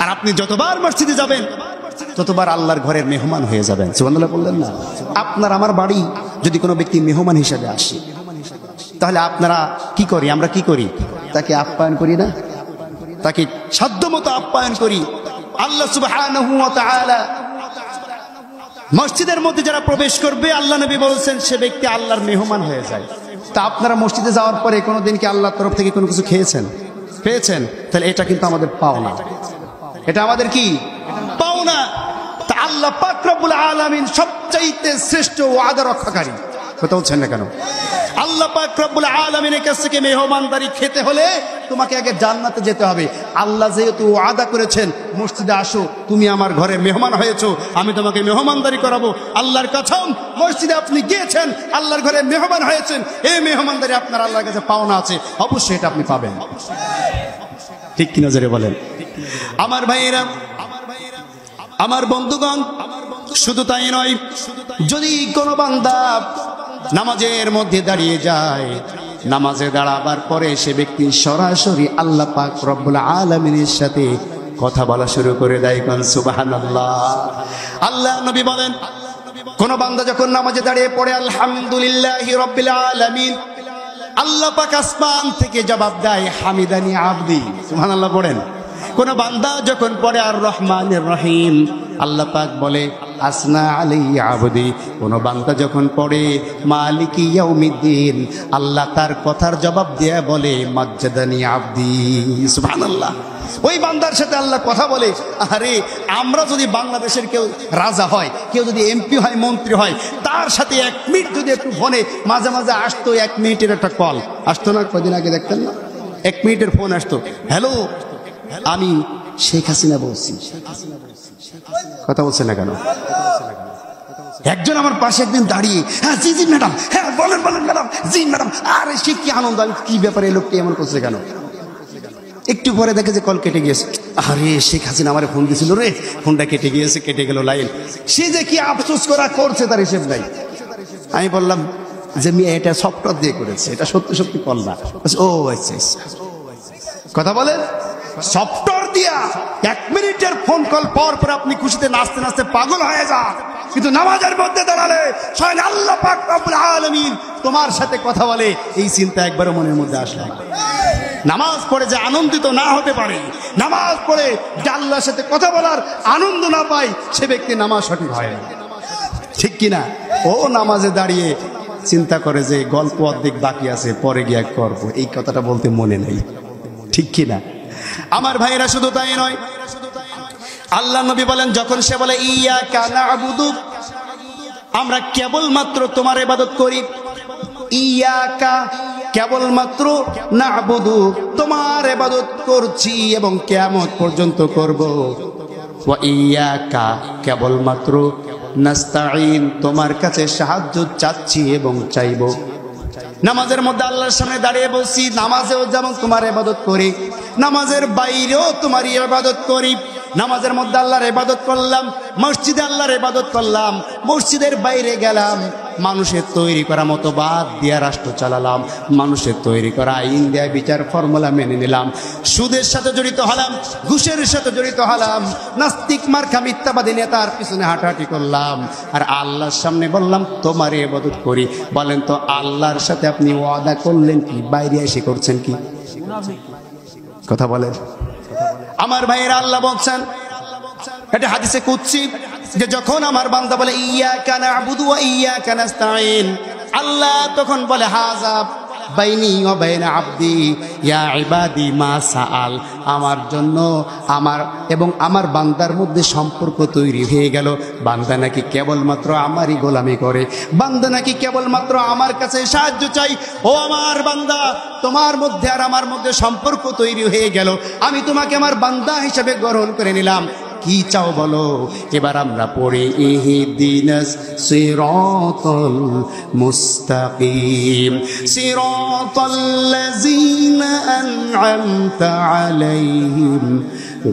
আর আপনি যতবার মসজিদে যাবেন ততবার আল্লাহর ঘরের মেহমান হয়ে যাবেন। সুবহানাল্লাহ বললেন না? আপনার আমার বাড়ি যদি কোনো ব্যক্তি মেহমান হিসেবে আসে, তাহলে আপনারা কি করি? আমরা কি করি? তাকে আপ্যায়ন করি না? তাকে সাধ্যমতো আপ্যায়ন করি। আল্লাহ সুবহানাহু ওয়া তাআলা মসজিদের মধ্যে যারা প্রবেশ করবে, আল্লাহ নবী বলেছেন সে ব্যক্তি আল্লাহর মেহমান হয়ে যায়। তা আপনারা মসজিদে যাওয়ার পরে কোনোদিন কি আল্লাহর তরফ থেকে কোনো কিছু খেয়েছেন? পেয়েছেন? তাহলে এটা কিন্তু আমাদের পাওনা। এটা আমাদের কি পাওনা। তা আল্লাহ পাক রব্বুল আলামিন সবচাইতে শ্রেষ্ঠ ওয়াদা রক্ষাকারী। কথা বলছেন না কেন? আল্লাহ পাক রব্বুল আলামিনের কাছ থেকে মেহমানদারি খেতে হলে তোমাকে আগে জান্নাতে যেতে হবে। আল্লাহ যেহেতু ওয়াদা করেছেন, মসজিদে আসো, তুমি আমার ঘরে মেহমান হয়েছো, আমি তোমাকে মেহমানদারি করাবো। আল্লাহর কসম, মসজিদে আপনি গিয়েছেন, আল্লাহর ঘরে মেহমান হয়েছেন, এই মেহমানদারি আপনার আল্লাহর কাছে পাওনা আছে, অবশ্যই এটা আপনি পাবেন। ঠিক কিনা জোরে বলেন আমার ভাইয়েরা, আমার বন্ধুগণ। শুধু তাই নয়, যদি কোনো বান্দা নামাজের মধ্যে দাঁড়িয়ে যায়, নামাজে দাঁড়াবার পরে সে ব্যক্তি সরাসরি আল্লাহ পাক রব্বুল আলামিনের সাথে কথা বলা শুরু করে দেয়। কোন সুবহানাল্লাহ। আল্লাহ নবী বলেন, কোন বান্দা যখন নামাজে দাঁড়িয়ে পড়ে আলহামদুলিল্লাহি রাব্বিল আলামিন, আল্লাহ পাক আসমান থেকে জবাব দেয়, হামিদানি আবদি। সুবহানাল্লাহ পড়েন। কোন বান্দা যখন পড়ে আর রহমানির রহিম, আল্লাহ পাক বলে আসনা আলাইহি আবদি। কোন বান্দা যখন পড়ে মালিকি ইয়াউমিদ্দিন, আল্লাহ তার কথার জবাব দিয়ে বলে মাজ্জাদানি আবদি। সুবহানাল্লাহ। ওই বান্দার সাথে আল্লাহ কথা বলে। আরে আমরা যদি বাংলাদেশের কেউ রাজা হয়, কেউ যদি এমপি হয়, মন্ত্রী হয়, তার সাথে 1 মিনিট যদি একটু ফোনে মাঝে মাঝে আসতো, 1 মিনিটের একটা কল আসতো না? কদিন আগে দেখতেন না, 1 মিনিটের ফোন আসতো, হ্যালো আমি শেখ হাসিনা বলছি। কথা বলছেন না কেন? একজন আমার পাশে একদিন দাঁড়িয়ে, হ্যাঁ জি জি ম্যাডাম, হ্যাঁ বলেন বলেন ম্যাডাম, জি ম্যাডাম। আরে সে কি আনন্দ! আমি কি ব্যাপারে, এই লোকটি এমন করছে কেন? একটু পরে দেখে যে কল কেটে গিয়েছে। আরে শেখ হাসিনা আমার ফোন দিয়েছিল রে, ফোনটা কেটে গিয়েছে, কেটে গেল লাইন। সে যে কি আফসোস করা করছে তার হিসেব নাই। আমি বললাম যে মিয়া এটা সফটওয়্যার দিয়ে করেছে, এটা সত্যি সত্যি কল না। ও আচ্ছা, কথা বলেন, সফটওয়্যার দিয়া 1 মিনিটের ফোন কল পর পর আপনি খুশিতে নাচতে নাচতে পাগল হয়ে যান, কিন্তু নামাজের মধ্যে দাঁড়ালে স্বয়ং আল্লাহ পাক রব্বুল আলামিন তোমার সাথে কথা বলে, এই চিন্তা একবারও মনের মধ্যে আসে না। নামাজ পড়ে যে আনন্দিত না হতে পারে, নামাজ পড়ে যে আল্লাহর সাথে কথা বলার আনন্দ না পায়, সে ব্যক্তি নামাজ সঠিক হয় না, ঠিক কিনা? ও নামাজে দাঁড়িয়ে চিন্তা করে যে গল্প অর্ধেক বাকি আছে, পরে গিয়ে করবো, এই কথাটা বলতে মনে নেই, ঠিক কিনা? আমার ভাইরা শুধু তাই নয়, আল্লাহ নবী বলেন, যখন সে বলে ইয়াকা না'বুদু, আমরা কেবলমাত্র তোমার ইবাদত করি, ইয়াকা কেবলমাত্র না'বুদু, তোমার ইবাদত করছি এবং কিয়ামত পর্যন্ত করব, ওয়া ইয়াকা কেবলমাত্র নাস্তাঈন, তোমার কাছে সাহায্য চাচ্ছি এবং চাইব। নামাজের মধ্যে আল্লাহর সামনে দাঁড়িয়ে বলছি, নামাজেও যেমন তোমার ইবাদত করি, নামাজের বাইরেও তোমারই ইবাদত করি। নামাজের মধ্যে আল্লাহর ইবাদত করলাম, মসজিদে আল্লাহর ইবাদত করলাম, মসজিদের বাইরে গেলাম, মানুষের তৈরি করা মতবাদ দিয়া রাষ্ট্র চালালাম, মানুষের তৈরি করা আইন দেয়া বিচার ফর্মুলা মেনে নিলাম, সুদের সাথে জড়িত হলাম, ঘুষের সাথে জড়িত হলাম, নাস্তিক মার্কা মিথ্যাবাদী নেতার পিছনে হাঁটাহাঁটি করলাম, আর আল্লাহর সামনে বললাম তোমারই ইবাদত করি। বলেন তো আল্লাহর সাথে আপনি ওয়াদা করলেন কি, বাইরে এসে করছেন কি? কথা বলেন আমার ভাইয়েরা। আল্লাহ বলছেন, এটা হাদিসে কুদসি, যে যখন আমার বান্দা বলে ইয়াকা না'বুদু ওয়া ইয়াকা নাস্তাঈন, আল্লাহ তখন বলে হাযা বাইনি ওয়া বাইনা আবদি ইয়া ইবাদি মা সাআল, আমার জন্য আমার এবং আমার বান্দার মধ্যে সম্পর্ক তৈরি হয়ে গেল। বান্দা নাকি কেবলমাত্র আমারই গোলামি করে, বান্দা নাকি কেবলমাত্র আমার কাছে সাহায্য চাই। ও আমার বান্দা, তোমার মধ্যে আর আমার মধ্যে সম্পর্ক তৈরি হয়ে গেল, আমি তোমাকে আমার বান্দা হিসেবে গ্রহণ করে নিলাম। কি চাও বলো? এবার আমরা পড়ি ইহদিনাস সিরাতাল মুস্তাকিম সিরাতাল্লাযীনা আন'আমতা আলাইহিম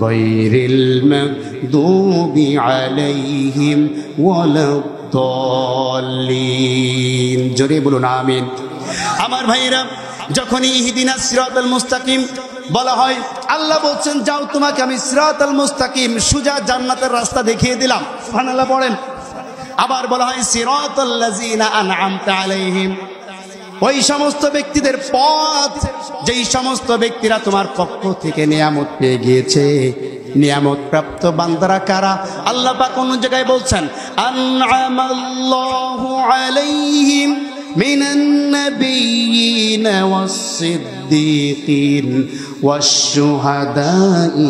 গায়রিল মাগদুবি আলাইহিম ওয়ালাদ-দাল্লিন। জোরে বলুন আমিন। আমার ভাইরা, যখন ইহদিনাস সিরাতাল মুস্তাকিম বলা হয়, আল্লাহ বলছেন যাও তোমাকে আমি সিরাতাল মুস্তাকিম সুজা জান্নাতের রাস্তা দেখিয়ে দিলাম। সুবহানাল্লাহ পড়েন। আবার বলা হয় সিরাতাল্লাযীনা আন'আমতা আলাইহিম, ওই সমস্ত ব্যক্তিদের পথ যেই সমস্ত ব্যক্তিরা তোমার পক্ষ থেকে নিয়ামত পেয়ে গিয়েছে। নিয়ামত প্রাপ্ত বান্দারা কারা? আল্লাহ পাক অন্য জায়গায় বলছেন আন'আমাল্লাহু আলাইহিম মিনান নাবিয়্যিনা ওয়াস-সিদ্দীকিন ওয়াশ-শুহাদাই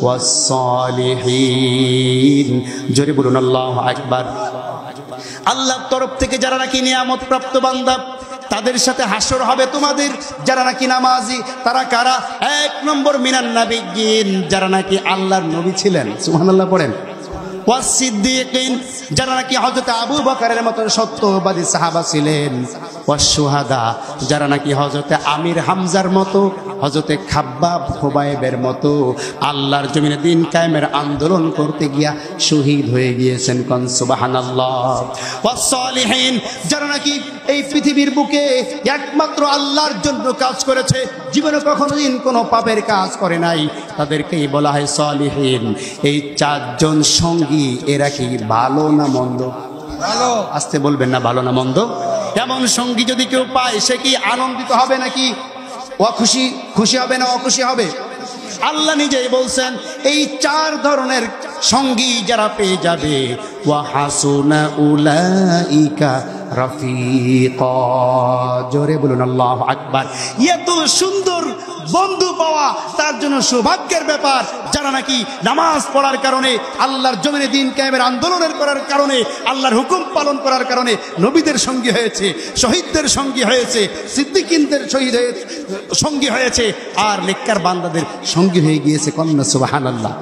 ওয়াস-সালিহিন। জোরে বলুন আল্লাহু আকবার। আল্লাহর তরফ থেকে যারা নাকি নিয়ামত প্রাপ্ত বান্দা, তাদের সাথে হাসর হবে তোমাদের। যারা নাকি নামাজি, তারা কারা? 1 নম্বর মিনান নাবিয়্যিন, যারা নাকি আল্লাহর নবী ছিলেন। সুবহানাল্লাহ পড়েন। ওয়াস-সিদ্দীকিন, যারা নাকি হযরত আবু বকরের মতো সত্যবাদী সাহাবা ছিলেন। ওয়াশ-শুহাদা, যারা নাকি হযরত আমির হামজার মতো, হযরত খাব্বাব খুবাইবের মতো আল্লাহর জমিনে দিন কায়েমের আন্দোলন করতে গিয়া শহীদ হয়ে গিয়েছেন। কোন সুবহানাল্লাহ। ওয়াস-সালিহিন, যারা নাকি এই পৃথিবীর বুকে একমাত্র আল্লাহর জন্য কাজ করেছে, জীবনে কোনোদিন কোনো পাপের কাজ করে নাই, তাদেরকেই বলা হয় সালিহিন। এই 4 জন সঙ্গী, এরা কি ভালো না মন্দ? ভালো। আসতে বলবেন না, ভালো না মন্দ? এমন সঙ্গী যদি কেউ পায়, সে কি আনন্দিত হবে নাকি অখুশি? খুশি হবে না অখুশি হবে? আল্লাহ নিজেই বলছেন এই 4 ধরনের সঙ্গী যারা পেয়ে যাবে, ওয়া হাসুনা উলাইকা রাফিকা। জোরে বলুন আল্লাহু আকবার। এত সুন্দর বন্ধু পাওয়া তার জন্য সৌভাগ্যের ব্যাপার, যারা নাকি নামাজ পড়ার কারণে, আল্লাহর জমিনে দিন কায়েমের আন্দোলনের করার কারণে, আল্লাহর হুকুম পালন করার কারণে নবীদের সঙ্গী হয়েছে, শহীদদের সঙ্গী হয়েছে, সিদ্দিকিনদের সঙ্গী হয়েছে, আর নেককার বান্দাদের সঙ্গী হয়ে গিয়েছে। কন্যা সুবহানাল্লাহ।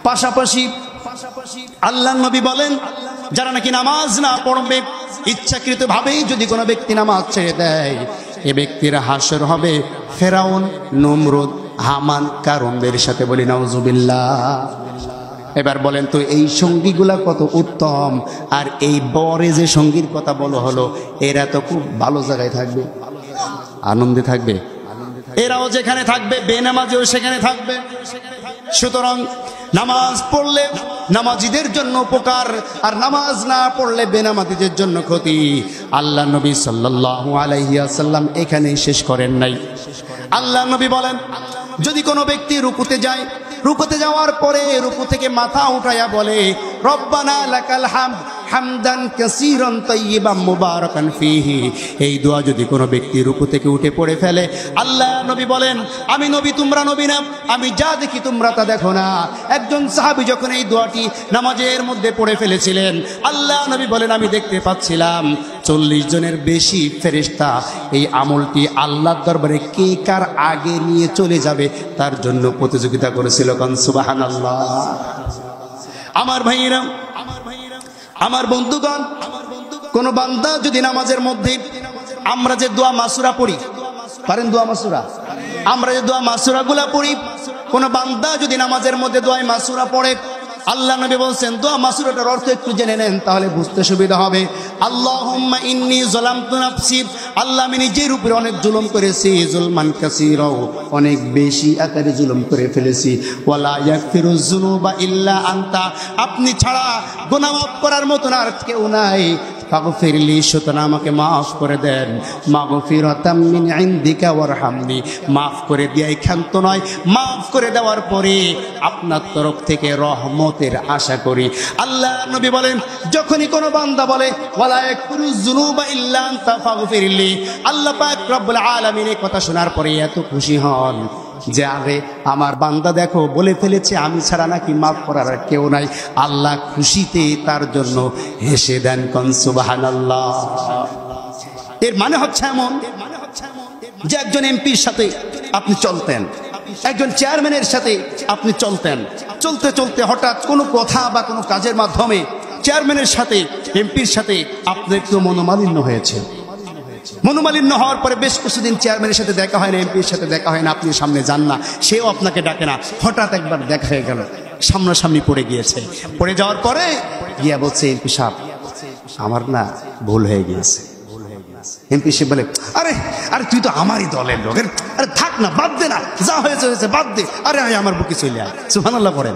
পাশাপাশি আল্লাহর নবী বলেন, যারা নাকি নামাজ না পড়বে, ইচ্ছাকৃতভাবেই যদি কোনো ব্যক্তি নামাজ ছেড়ে দেয়, এ ব্যক্তির হাসর হবে ফেরাউন, নমরুদ, হামান, কারুনদের সাথে। বলি নাউজুবিল্লাহ। এবার বলেন তো এই সঙ্গীগুলা কত উত্তম, আর এই বরে যে সঙ্গীর কথা বলা হলো, এরা তো খুব ভালো জায়গায় থাকবে, আনন্দে থাকবে। এরাও যেখানে থাকবে, বেনামাজিও সেখানে থাকবে। সুতরাং নামাজ পড়লে নামাজিদের জন্য উপকার, আর নামাজ না পড়লে বেনামাজিদের জন্য ক্ষতি। আল্লাহ নবী সাল্লাল্লাহু আলাইহি ওয়াসাল্লাম এখানেই শেষ করেন নাই। আল্লাহ নবী বলেন, যদি কোনো ব্যক্তি রুকুতে যায়, রুকুতে যাওয়ার পরে রুকু থেকে মাথা উঠাইয়া বলে রব্বানা লাকাল হামদ হামদান কাসীরান তাইয়িবান মুবারাকান ফীহি, এই দোয়া যদি কোনো ব্যক্তি রুকু থেকে উঠে পড়ে ফেলে, আল্লাহ নবী বলেন, আমি নবী তোমরা নবী না, আমি যা দেখি তোমরা তা দেখো না। একজন সাহাবী যখন এই দোয়াটি নামাজের মধ্যে পড়ে ফেলেছিলেন, আল্লাহ নবী বলেন, আমি দেখতে পাচ্ছিলাম 40 জনের বেশি ফেরেশতা এই আমলটি আল্লাহর দরবারে কে কার আগে নিয়ে চলে যাবে তার জন্য প্রতিযোগিতা করেছিল। কোন সুবহানাল্লাহ। আমার ভাইয়েরা, আমার বন্ধুগণ, কোন বান্দা যদি নামাজের মধ্যে আমরা যে দোয়া মাসুরা পড়ি, পারেন দোয়া মাসুরা, আমরা যে দোয়া মাসুরা গুলা পড়ি, কোন বান্দা যদি নামাজের মধ্যে দোয়া মাসুরা পড়ে, আল্লাহ নবী বলছেন দোয়া মাসুরাটার অর্থ একটু জেনে নেন, তাহলে বুঝতে সুবিধা হবে। আল্লাহুম্মা ইন্নী যালামতু নাফসি, আল্লাহ আমি নিজের উপরে অনেক জুলুম করেছি, জুলমান কাসীরা, অনেক বেশি আকারে জুলুম করে ফেলেছি। ওয়ালা ইয়াগফিরুয যুনুবা ইল্লা আনতা, আপনি ছাড়া গুনাহ মাফ করার মতন আর কেউ নাই। ফাগফিরলি, সুতরাং আমাকে মাফ করে দেন। মাগফিরাতাম মিন ইনদিকা ওয়ারহামনি, মাফ করে দেয়াই ক্ষান্ত নয়, মাফ করে দেওয়ার পরে আপনার তরফ থেকে রহমতের আশা করি। আল্লাহ নবী বলেন, যখনই কোনো বান্দা বলে ওয়ালা ইয়াগফিরুয যুনুবা ইল্লা আনতা ফাগফিরলি, আল্লাহ পাক রব্বুল আলামিন এই কথা শোনার পরে এত খুশি হন যে আরে আমার বান্দা দেখো বলে ফেলেছে আমি ছাড়া নাকি মাফ করার আর কেউ নাই। আল্লাহ খুশিতে তার জন্য হেসে দেন। কোন সুবহানাল্লাহ। এর মানে হচ্ছে এমন যে একজন এমপির সাথে আপনি চলতেন, একজন চেয়ারম্যানের সাথে আপনি চলতেন, চলতে চলতে হঠাৎ কোনো কথা বা কোনো কাজের মাধ্যমে চেয়ারম্যানের সাথে এমপির সাথে আপনার একটু মনোমালিন্য হয়েছে। মনোমালিন্য হওয়ার পরে বেশ কিছুদিন চেয়ারম্যানের সাথে দেখা হয় না, এমপির সাথে দেখা হয় না, আপনি সামনে যান না, সেও আপনাকে ডাকে না। হঠাৎ একবার দেখা হয়ে গেল, সামনাসামনি পড়ে গিয়েছে। পড়ে যাওয়ার পরে গিয়া বলছে, এমপি সাহেব আমার না ভুল হয়ে গিয়েছে। এমপি সাহেব বলে, আরে আরে তুই তো আমারই দলের লোক, আরে থাক না, বাদ দে না, যা হয়েছে হয়েছে, বাদ দে, আরে আয় আমার বুকে চলে আয়। সুবহানাল্লাহ পড়েন।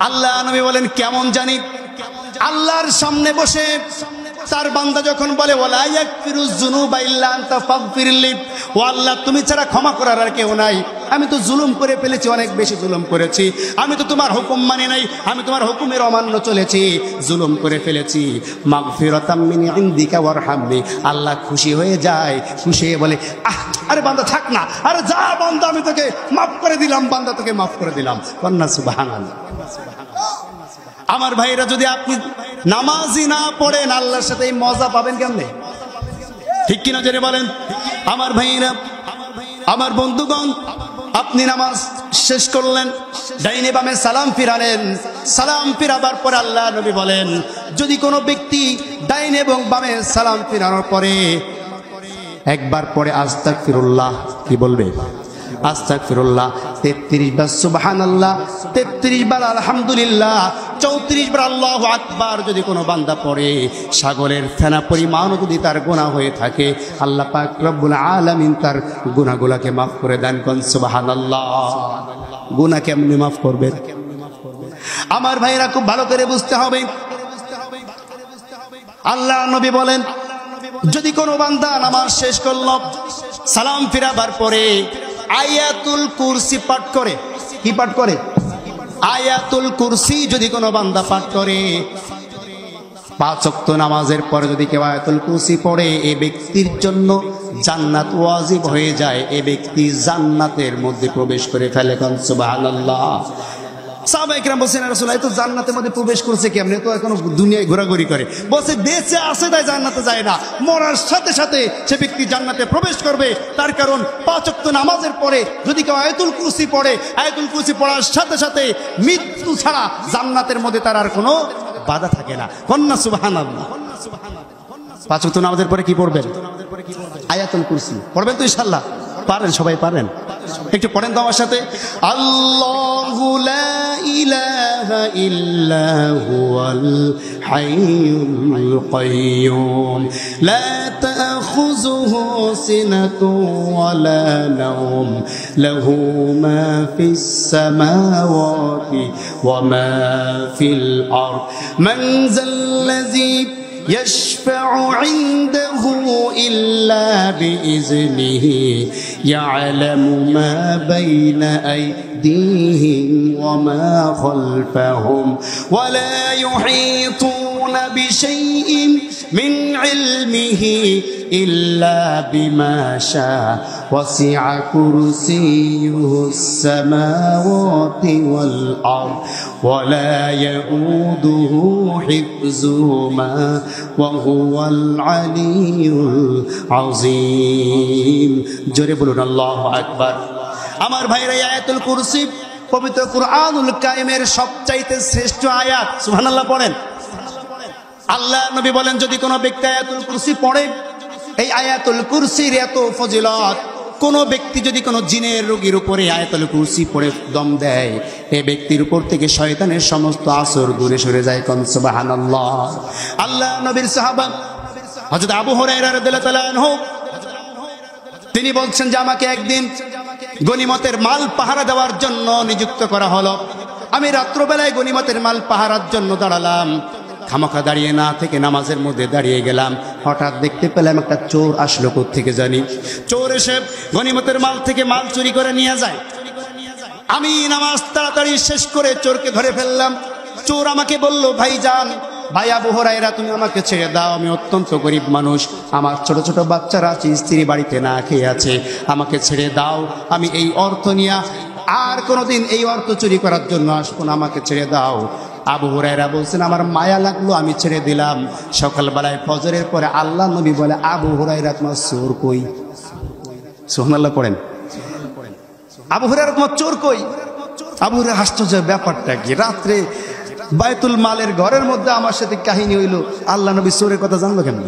আল্লাহ নবী বলেন, কেমন জানি আল্লাহর সামনে বসে তার বান্দা যখন বলে ওয়ালা ইয়াগফিরুয যুনুবা ইল্লা আনতা ফাগফিরলি, ও আল্লাহ তুমি ছাড়া ক্ষমা করার আর কেউ নাই, আমি তো জুলুম করে ফেলেছি, অনেক বেশি জুলুম করেছি, আমি তো তোমার হুকুম মানি নাই, আমি তোমার হুকুমের অমান্য চলেছি, জুলুম করে ফেলেছি। মাগফিরাতাম মিন ইনদিকা ওয়ারহামনি, আল্লাহ খুশি হয়ে যায়, খুশি হয়ে বলে, আহ আরে বান্দা থাক না, আরে যা বান্দা আমি তোকে মাফ করে দিলাম, বান্দা তোকে মাফ করে দিলাম। কন্যা সুবহানাল্লাহ। আমার ভাইরা, যদি আপনি নামাজই না পড়েন আল্লাহর সাথে এই মজা পাবেন কেমনে? ঠিক কিনা জেনে বলেন। আমার ভাইরা, আমার বন্ধুগণ, আপনি নামাজ শেষ করলেন, ডাইনে বামে সালাম ফিরালেন, সালাম ফিরাবার পরে আল্লাহ নবী বলেন, যদি কোনো ব্যক্তি ডাইনে এবং বামে সালাম ফিরানোর পরে একবার পরে আস্তাগফিরুল্লাহ, কি বলবে? আস্তাগফিরুল্লাহ 33 বার সুবহানাল্লাহ, 33 বার আলহামদুলিল্লাহ, 34 বার আল্লাহু আকবার যদি কোনো বান্দা পড়ে, সাগরের ফেনা পরিমাণও যদি তার গুনাহ হয়ে থাকে, আল্লাহ পাক রব্বুল আলামিন তার গুনাহগুলোকে মাফ করে দেন। কোন সুবহানাল্লাহ। গুনাহ কেমনে মাফ করবে? আমার ভাইরা, খুব ভালো করে বুঝতে হবে। আল্লাহ নবী বলেন, যদি কোনো বান্দা নামাজ শেষ করল, সালাম ফিরাবার পরে আয়াতুল কুরসি পাঠ করে, কি পাঠ করে? আয়াতুল কুরসি যদি কোনো বান্দা পাঠ করে, 5 ওয়াক্ত নামাজের পরে যদি কেউ আয়াতুল কুরসি পড়ে, এই ব্যক্তির জন্য জান্নাত ওয়াজিব হয়ে যায়, এই ব্যক্তি জান্নাতের মধ্যে প্রবেশ করে ফেলে। কোন সুবহানাল্লাহ। সাহাবায়ে কেরাম বলছেন, ইয়া রাসূলুল্লাহ, এত জান্নাতের মধ্যে প্রবেশ করেছে কেমনে? তো এখনো দুনিয়ায় ঘোরাঘুরি করে। বলছে, বেঁচে আছে তাই জান্নাতে যায় না, মরার সাথে সাথে সে ব্যক্তি জান্নাতে প্রবেশ করবে। তার কারণ 5 ওয়াক্ত নামাজের পরে যদি কেউ আয়াতুল কুরসি পড়ে, আয়াতুল কুরসি পড়ার সাথে সাথে মৃত্যু ছাড়া জান্নাতের মধ্যে তার আর কোনো বাধা থাকে না। কন্যা সুবহানাল্লাহ। 5 ওয়াক্ত নামাজের পরে কি পড়বেন? আয়াতুল কুরসি পড়বেন তো ইনশাআল্লাহ? পারেন, সবাই পারেন? একটু পড়েন তো আমার সাথে। আল্লাহু লা ইলাহা إلا هو الحي القيوم لا تأخذه سنة ولا نوم له ما في السماوات وما في الأرض من ذا الذي يشفع عنده إلا بإذنه يعلم ما بين أيديهم وما خلفهم ولا يحيطون بشيء من علمه إلا بما شاء وسع كرسيه السماوات والأرض ولا يؤوده حفظهما وهو العلي العظيم জোরে বলুন আল্লাহু আকবার আমার ভাইরা আয়াতুল কুরসি পবিত্র কুরআনুল কারীমের সবচাইতে শ্রেষ্ঠ আয়াত সুবহানাল্লাহ পড়েন আল্লাহ নবী বলেন যদি কোনো ব্যক্তি আয়াতুল কুরসি পড়ে এই আয়াতুল কুরসির এত ফজিলত কোন ব্যক্তি যদি কোনো জিনের রোগীর উপরে আয়াতুল কুরসি পড়ে দম দেয় এই ব্যক্তির উপর থেকে শয়তানের সমস্ত আসর দূরে সরে যায় কোন সুবহানাল্লাহ আল্লাহ নবীর সাহাবা হযরত আবু হুরায়রা রাদিয়াল্লাহু তাআলা আনহু তিনি বলছেন যে আমাকে একদিন গনিমতের মাল পাহারা দেওয়ার জন্য নিযুক্ত করা হলো আমি রাত্রিবেলায় গনিমতের মাল পাহারার জন্য দাঁড়ালাম খামাখা দাঁড়িয়ে না থেকে নামাজের মধ্যে দাঁড়িয়ে গেলাম হঠাৎ দেখতে পেলাম একটা চোর আসলো কোত্থেকে জানি চোর এসে গনিমতের মাল থেকে মাল চুরি করে নিয়ে যায় আমি নামাজ তাড়াতাড়ি শেষ করে চোরকে ধরে ফেললাম চোর আমাকে বলল ভাইজান ভাই আবু হুরায়রা তুমি আমাকে ছেড়ে দাও আমি অত্যন্ত গরিব মানুষ আমার ছোট ছোট বাচ্চারা আছে স্ত্রী বাড়িতে না খেয়ে আছে আমাকে ছেড়ে দাও আমি এই অর্থ নিয়ে আর কোনোদিন এই অর্থ চুরি করার জন্য আসবো না আমাকে ছেড়ে দাও আবু হুরায়রা বলছেন আমার মায়া লাগলো আমি ছেড়ে দিলাম সকালবেলায় ফজরের পরে আল্লাহ নবী বলে আবু হুরায়রা তোমার চোর কই সুবহানাল্লাহ পড়েন আবু হুরায়রা তোমার চোর কই আবু হুরায়রা আশ্চর্য ব্যাপারটা কি রাত্রে বাইতুল মালের ঘরের মধ্যে আমার সাথে কাহিনী হইল আল্লাহ নবী চোরের কথা জানলো কেমন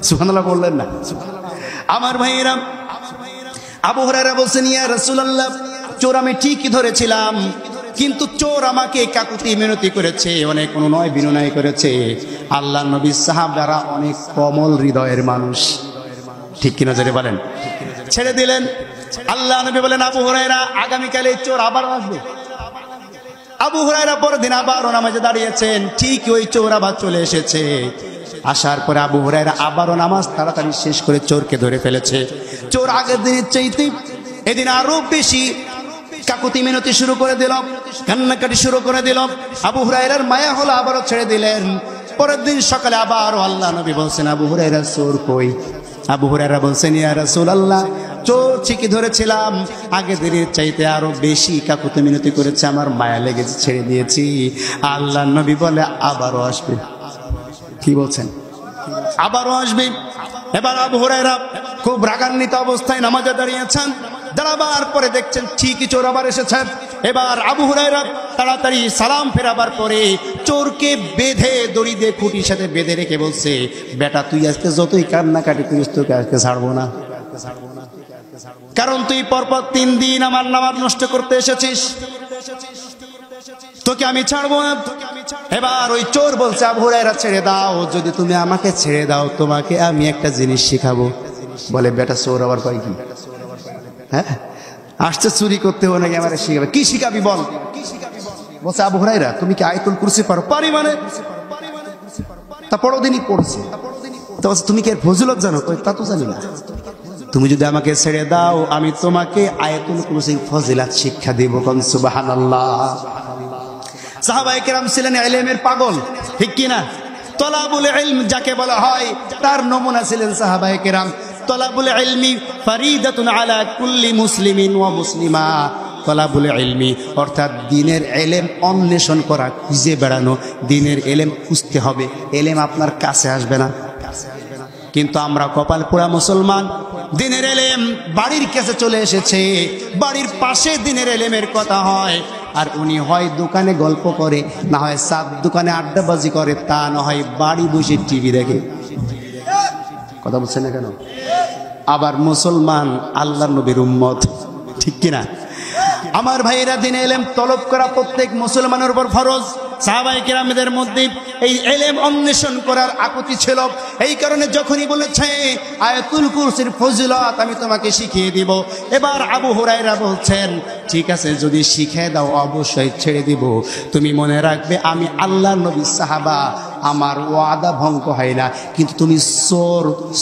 সুবহানাল্লাহ বললেন না আমার ভাইয়েরা আবু হুরায়রা বলছেন ইয়া রাসূলুল্লাহ চোর আমি ঠিকই ধরেছিলাম কিন্তু চোর আমাকে কাকুতি মিনতি করেছে অনেক অনুনয় বিনয় করেছে আল্লাহ নবী সাহাবারা অনেক কোমল হৃদয়ের মানুষ ঠিক কিনা জোরে বলেন ছেড়ে দিলেন আল্লাহ নবী বলেন আবু হুরায়রা আগামীকাল এই চোর আবার আসবে আবু হুরায়রা পরের দিন আবার নামাজে দাঁড়িয়েছেন ঠিক ওই চোর আবার চলে এসেছে আসার পরে আবু হুরায়রা আবারও নামাজ তাড়াতাড়ি শেষ করে চোরকে ধরে ফেলেছে চোর আগের দিনের চাইতে এদিন আরো বেশি কাকুতি মিনতি শুরু করে দিল কান্নাকাটি শুরু করে দিল আবু হুরায়রার মায়া হলো আবারও ছেড়ে দিলেন পরের দিন সকালে আবারও আল্লাহ নবী বলছেন আবু হুরায়রা চোর কই আবু হুরায়রা বলছেন ইয়া রাসূলুল্লাহ চোর ঠিকই ধরেছিলাম আগের দিনের চাইতে আরো বেশি কাকুতি মিনতি করেছে আমার মায়া লেগেছে ছেড়ে দিয়েছি আল্লাহ নবী বলে আবারও আসবে কি বলছেন আবারও আসবে এবার আবু হুরায়রা খুব রাগান্বিত অবস্থায় নামাজে দাঁড়িয়েছেন দাঁড়াবার পরে দেখছেন ঠিকই চোর আবার এসেছেন এবার আবু হুরায়রা তাড়াতাড়ি সালাম ফেরাবার পরে চোরকে বেঁধে দড়ি দিয়ে খুঁটির সাথে বেঁধে রেখে বলছে বেটা তুই আজকে যতই কান্নাকাটি করিস তোকে আজকে ছাড়বো না কারণ তুই পরপর 3 দিন আমার নামাজ নষ্ট করতে এসেছিস তোকে আমি ছাড়বো না এবার ওই চোর বলছে আবু হুরায়রা ছেড়ে দাও যদি তুমি আমাকে ছেড়ে দাও তোমাকে আমি একটা জিনিস শিখাবো বলে বেটা চোর আবার কয় কি হ্যাঁ আসছে চুরি করতে হবে নাকি আমার শিখাবে কি শিখাবি বল বলছে আবু হুরায়রা তুমি কি আয়াতুল কুরসি পারো পারি মানে তা পরও দিনই পড়ছে তো তুমি কি এর ফজিলত জানো তা তো জানি না তুমি যদি আমাকে ছেড়ে দাও আমি তোমাকে আয়াতুল কুরসির ফজিলত শিক্ষা দেব কোন সুবহানাল্লাহ সাহাবায়ে কেরাম ছিলেন ইলমের পাগল ঠিক কি না তলাবুল ইলম যাকে বলা হয় তার নমুনা ছিলেন সাহাবায়ে কেরাম তলাবুল ইলমি ফরিদাতুন আলা কুল্লি মুসলিমিন ওয়া মুসলিমা তলাবুল ইলমি অর্থাৎ দ্বীনের ইলম অন্বেষণ করা খুঁজে বেড়ানো দ্বীনের ইলম খুঁজতে হবে ইলম আপনার কাছে আসবে না কিন্তু আমরা কপাল পোড়া মুসলমান দ্বীনের ইলম বাড়ির কাছে চলে এসেছে বাড়ির পাশে দ্বীনের ইলমের কথা হয় আর উনি হয় দোকানে গল্প করে না হয় সাত দোকানে আড্ডাবাজি করে তা না হয় বাড়ি বসে টিভি দেখে কথা বলছেন না কেন আবার মুসলমান আল্লাহর নবীর উম্মত ঠিক কিনা আমার ভাইয়েরা, দিনে এলেম তলব করা প্রত্যেক মুসলমানের উপর ফরজ। সাহাবায়ে কেরামদের মধ্যে এই এলেম অন্বেষণ করার আকুতি ছিল। এই কারণে যখনই বলেছে আয়াতুল কুরসির ফজিলত আমি তোমাকে শিখিয়ে দিব, এবার আবু হুরায়রা বলছেন, ঠিক আছে যদি শিখিয়ে দাও অবশ্যই ছেড়ে দিব। তুমি মনে রাখবে আমি আল্লাহর নবী সাহাবা, আমার ওয়াদা ভঙ্গ হয় না। কিন্তু তুমি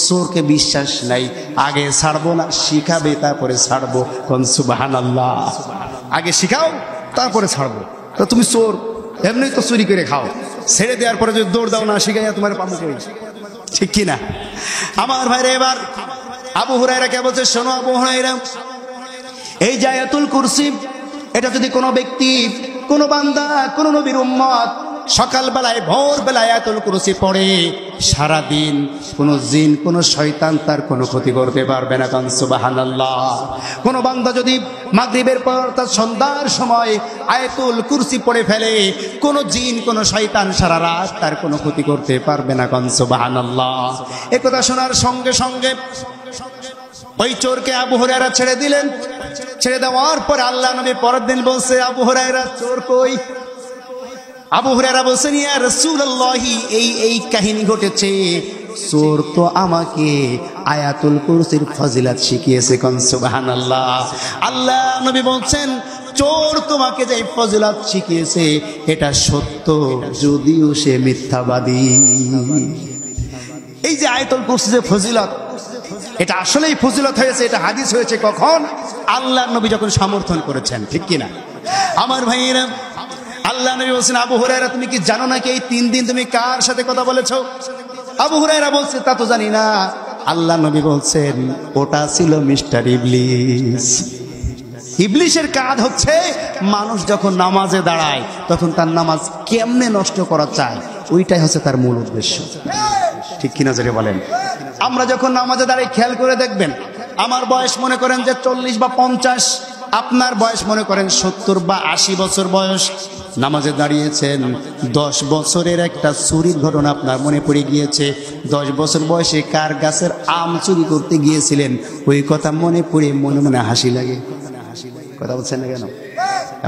চোরকে বিশ্বাস নাই, আগে ছাড়বো না, শিখাবে তারপরে ছাড়বো। কোন সুবহানাল্লাহ। আগে শিখাও তারপরে ছাড়বো। তো তুমি চোর, এমনি তো চুরি করে খাও, ছেড়ে দেওয়ার পরে যদি দৌড় দাও না শিখাইয়া তোমার পাবো কই? ঠিক কিনা আমার ভাইরা? এবার আবু হুরায়রা কে বলছে, শোনো আবু হুরায়রা, এই যে আয়াতুল কুরসি, এটা যদি কোনো ব্যক্তি, কোনো বান্দা, কোন নবীর উম্মত সকালবেলায় ভোরবেলায় আয়াতুল কুরসি পড়ে, সারাদিন কোনো জিন কোনো শয়তান তার কোনো ক্ষতি করতে পারবে না। কান সুবহানাল্লাহ। কোনো বান্দা যদি মাগরিবের পর অর্থাৎ সন্ধ্যার সময় আয়াতুল কুরসি পড়ে ফেলে, কোনো জিন কোনো শয়তান সারা রাত তার কোনো ক্ষতি করতে পারবে না। কান সুবহানাল্লাহ। একথা শোনার সঙ্গে সঙ্গে ওই চোরকে আবু হুরায়রা ছেড়ে দিলেন। ছেড়ে দেওয়ার পরে আল্লাহ নবী পরের দিন বলছে, আবু হুরায়রা চোর কই? আবু হুরায়রা বলছেন, ইয়া রাসূলুল্লাহ, এই কাহিনী ঘটেছে, চোর তো আমাকে আয়াতুল কুরসির ফজিলত শিখিয়েছে। কোন সুবহানাল্লাহ। আল্লাহ নবী বলছেন, চোর তোমাকে যে ফজিলত শিখিয়েছে এটা সত্য, যদিও সে মিথ্যাবাদী। এই যে আয়াতুল কুরসির যে ফজিলত, এটা আসলেই ফজিলত হয়েছে, এটা হাদিস হয়েছে কখন? আল্লাহ নবী যখন সমর্থন করেছেন। ঠিক কিনা আমার ভাইয়েরা? আল্লাহ নবী বলছেন, আবু হুরায়রা তুমি কি জানো নাকি এই 3 দিন তুমি কার সাথে কথা বলেছো? আবু হুরায়রা বলছে, তা তো জানি না। আল্লাহ নবী বলছেন, ওটা ছিল মিস্টার ইবলিস। ইবলিসের কাজ হচ্ছে মানুষ যখন নামাজে দাঁড়ায় তখন তার নামাজ কেমনে নষ্ট করা চায়, ওইটাই হচ্ছে তার মূল উদ্দেশ্য। ঠিক কিনা জোরে বলেন? আমরা যখন নামাজে দাঁড়াই খেয়াল করে দেখবেন, আমার বয়স মনে করেন যে 40 বা 50, আপনার বয়স মনে করেন 70 বা 80 বছর বয়স। নামাজে দাঁড়িয়েছেন, 10 বছরের একটা চুরির ঘটনা আপনার মনে পড়ে গিয়েছে। 10 বছর বয়সে কার গাছের আম চুরি করতে গিয়েছিলেন, ওই কথা মনে পড়ে মনে মনে হাসি লাগে। কথা বলছেন না কেন?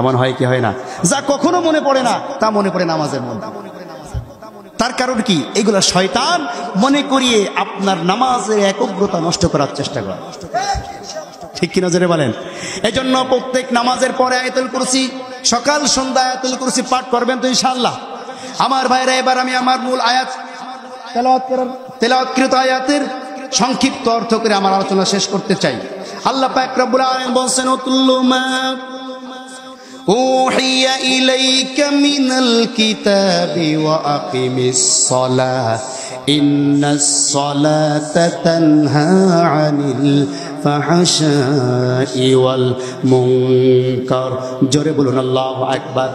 এমন হয় কি হয় না? যা কখনো মনে পড়ে না তা মনে পড়ে নামাজের মধ্যে। তার কারণ কি? এগুলো শয়তান মনে করিয়ে আপনার নামাজের একাগ্রতা নষ্ট করার চেষ্টা করে। ঠিক কিনা জোরে বলেন? এই জন্য প্রত্যেক নামাজের পরে আয়াতুল কুরসি, সকাল সন্ধ্যা আয়াতুল কুরসি পাঠ করবেন তো ইনশাআল্লাহ। আমার ভাইরা, এবার আমি আমার মূল আয়াত তেলাওয়াতকৃত আয়াতের সংক্ষিপ্ত অর্থ করে আমার আলোচনা শেষ করতে চাই। আল্লাহ পাক রব্বুল আলামিন বলছেন, উতলু মা উহিয়া ইলাইকা মিনাল কিতাবি ওয়া আকিমিস সালাহ ইন্নাস সালাতা তানহা আনিল ফাহশাই ওয়াল মুনকার। জোরে বলুন আল্লাহু আকবার।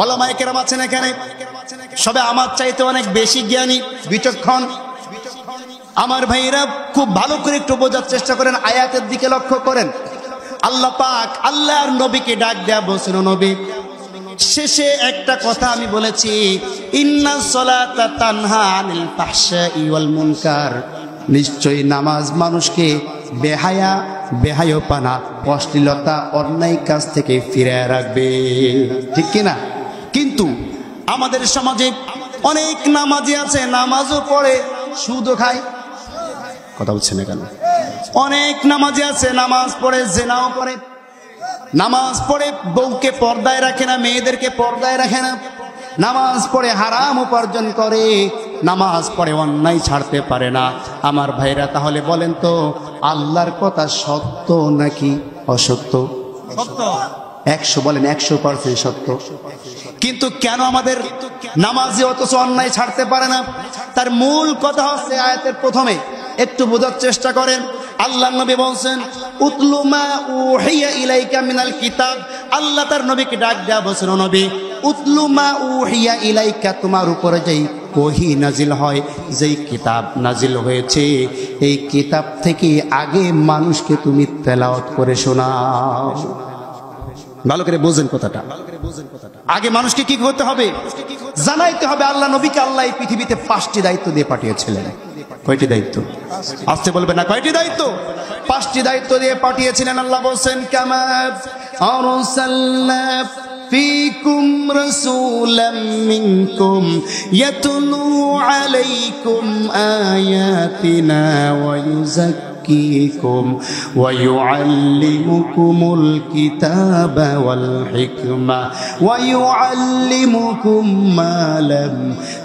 ওলামায়ে কেরাম আছেন এখানে, সবে আমার চাইতে অনেক বেশি জ্ঞানী, বিচক্ষণ। আমার ভাইরা খুব ভালো করে একটু বোঝার চেষ্টা করেন, আয়াতের দিকে লক্ষ্য করেন। আল্লাহ পাক আল্লাহর নবীকে ডাক দেয়া বলছেন, নবী শেষে একটা কথা আমি বলেছি, ইন্নাস সালাতা তানহা আনিল ফাহশাই ওয়াল মুনকার। নিশ্চয়ই নামাজ মানুষকে বেহায়াপনা, অশ্লীলতা, অন্যায় কাজ থেকে ফিরিয়ে রাখবে। ঠিক কিনা? কিন্তু আমাদের সমাজে অনেক নামাজি আছে, নামাজও পড়ে সুদও খায়। কথা বলছেন না কেন? অনেক নামাজি আছে, নামাজ পড়ে জিনাও করে, নামাজ পড়ে বউকে পর্দায় রাখে না, মেয়েদেরকে পর্দায় রাখে না, নামাজ পড়ে হারাম উপার্জন করে, নামাজ পড়ে অন্যায় ছাড়তে পারে না। আমার ভাইরা, তাহলে বলেন তো আল্লাহর কথা সত্য নাকি অসত্য? সত্য। 100 বলেন, 100% সত্য। কিন্তু কেন আমাদের নামাজি অথচ অন্যায় ছাড়তে পারে না? তার মূল কথা হচ্ছে আয়াতের প্রথমে একটু বোঝার চেষ্টা করেন। আল্লাহ নবী বলছেন, উতলু মা উহিয়া ইলাইকা মিনাল কিতাব। আল্লাহ তার নবীকে ডাক দেয়া বলছেন, নবী উতলু মা উহিয়া ইলাইকা, তোমার উপরে যেই ওহী নাজিল হয়, যেই কিতাব নাজিল হয়েছে, এই কিতাব থেকে আগে মানুষকে তুমি তেলাওয়াত করে শোনাও। ভালো করে বুঝেন কথাটা। আগে মানুষকে কি করতে হবে? জানাইতে হবে আল্লাহ নবীকে আল্লাহ এই পৃথিবীতে 5টি দায়িত্ব দিয়ে পাঠিয়েছিলেন। কয়টি দায়িত্ব? আসতে বলবে না, কয়টি দায়িত্ব? 5টি দায়িত্ব দিয়ে পাঠিয়েছিলেন। আল্লাহ বলছেন, কামা أرسلنا فيكم رسولا منكم يتلو عليكم آياتنا ويزكيكم ويعلمكم الكتاب والحكمة ويعلمكم ما لم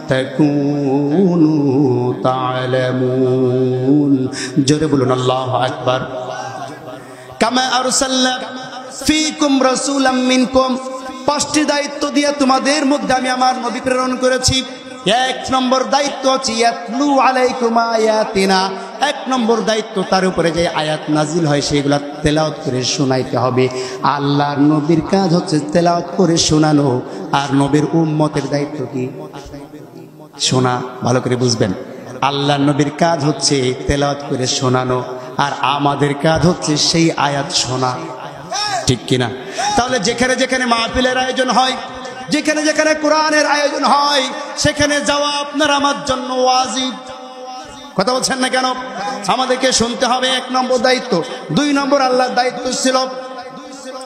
تكونوا تعلمون جربوا الله أكبر كما أرسلنا فيكم رسولا منكم পাঁচটি দায়িত্ব দিয়ে তোমাদের মধ্যে আমি আমার নবী প্রেরণ করেছি। এক নম্বর দায়িত্ব হচ্ছে ইয়াতলু আলাইকুম আয়াতিনা, এক নম্বর দায়িত্ব তার উপরে যে আয়াত নাজিল হয় সেগুলা তেলাওয়াত করে শোনাইতে হবে। আল্লাহর নবীর কাজ হচ্ছে তেলাওয়াত করে শোনানো, আর নবীর উম্মতের দায়িত্ব কি? শোনা। ভালো করে বুঝবেন, আল্লাহর নবীর কাজ হচ্ছে তেলাওয়াত করে শোনানো, আর আমাদের কাজ হচ্ছে সেই আয়াত শোনা। ঠিক কিনা? তাহলে যেখানে যেখানে মাহফিলের আয়োজন হয়, যেখানে যেখানে কোরআনের আয়োজন হয়, সেখানে যাওয়া আপনার আমার জন্য ওয়াজিব। কথা বলছেন না কেন? আমাদেরকে শুনতে হবে, এক নম্বর দায়িত্ব। দুই নম্বর আল্লাহর দায়িত্ব ছিল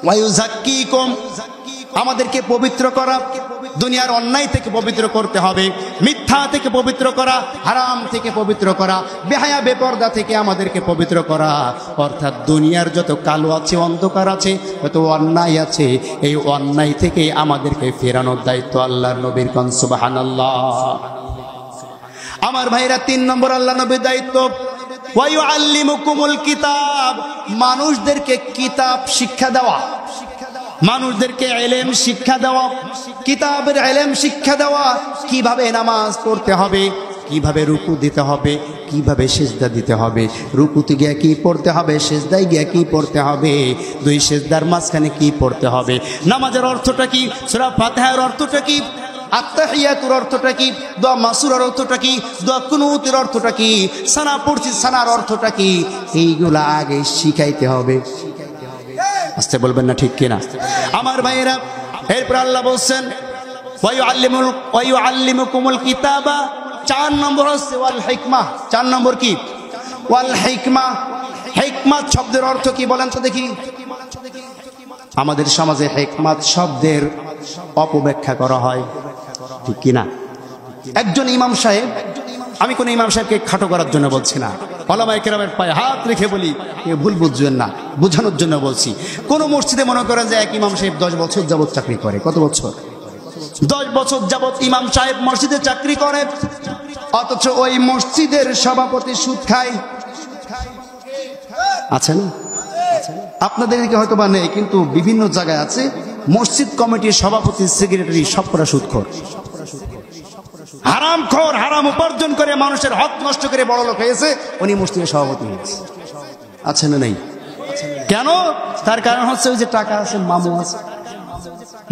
ওয়ায়ুযাক্কিকুম, আমাদেরকে পবিত্র করা, দুনিয়ার অন্যায় থেকে পবিত্র করতে হবে, মিথ্যা থেকে পবিত্র করা, হারাম থেকে পবিত্র করা, বেহায়া বেপরদা থেকে আমাদেরকে পবিত্র করা। অর্থাৎ দুনিয়ার যত কালো আছে, অন্ধকার আছে, যত অন্যায় আছে, এই অন্যায় থেকে আমাদেরকে ফেরানোর দায়িত্ব আল্লাহর নবীর। কোন সুবহানাল্লাহ। আমার ভাইরা, তিন নম্বর আল্লাহ নবীর দায়িত্ব ওয়ায়ুআল্লিমুকুমুল কিতাব, মানুষদেরকে কিতাব শিক্ষা দেওয়া, মানুষদেরকে ইলম শিক্ষা দেওয়া, কিতাবের ইলম শিক্ষা দেওয়া। কিভাবে নামাজ পড়তে হবে, কিভাবে রুকু দিতে হবে, কিভাবে সিজদা দিতে হবে, রুকুতে গিয়ে কি পড়তে হবে, সিজদায় গিয়ে কি পড়তে হবে, দুই সিজদার মাঝখানে কি পড়তে হবে, নামাজের অর্থটা কি, সূরা ফাতিহার অর্থটা কি, আত্তাহিয়াতুর অর্থটা কি, দোয়া মাসুরার অর্থটা কি, দোয়া কুনুতের অর্থটা কি, সানা পড়ছি সানার অর্থটা কি, এইগুলা আগে শিখাইতে হবে। আসতে বলবেন না, ঠিক কিনা? আমার ভাইয়েরা, এরপর আল্লাহ বলছেন ওয়ায়ুআল্লিমুকুমুল কিতাবা, চার নম্বর হচ্ছে ওয়াল হিকমা। চার নম্বর কি? ওয়াল হিকমা। হিকমাত শব্দের অর্থ কি বলেন তো দেখি? আমাদের সমাজে হিকমাত শব্দের অপব্যাখ্যা করা হয়, ঠিক কিনা? একজন ইমাম সাহেব, আমি কোন ইমাম সাহেবকে খাটো করার জন্য বলছি না, ওলামায়ে কেরামের পায়ে হাত রেখে বলি, ভুল বুঝবেন না, বোঝানোর জন্য বলছি। কোন মসজিদে মনে করেন যে এক ইমাম সাহেব 10 বছর যাবত চাকরি করে। কত বছর? 10 বছর যাবত ইমাম সাহেব মসজিদে চাকরি করে, অথচ ওই মসজিদের সভাপতি সুদ খায়। আছে না? আপনাদের এদিকে হয়তো বা নেই, কিন্তু বিভিন্ন জায়গায় আছে। মসজিদ কমিটির সভাপতি, সেক্রেটারি সবকটা সুদখোর, হারামখোর, হারাম উপার্জন করে মানুষের হক নষ্ট করে বড় লোক হয়েছে, উনি মসজিদের সভাপতি হয়েছে। আছে না নেই? কেন? তার কারণ হচ্ছে ওই যে টাকা আছে, মামু আছে,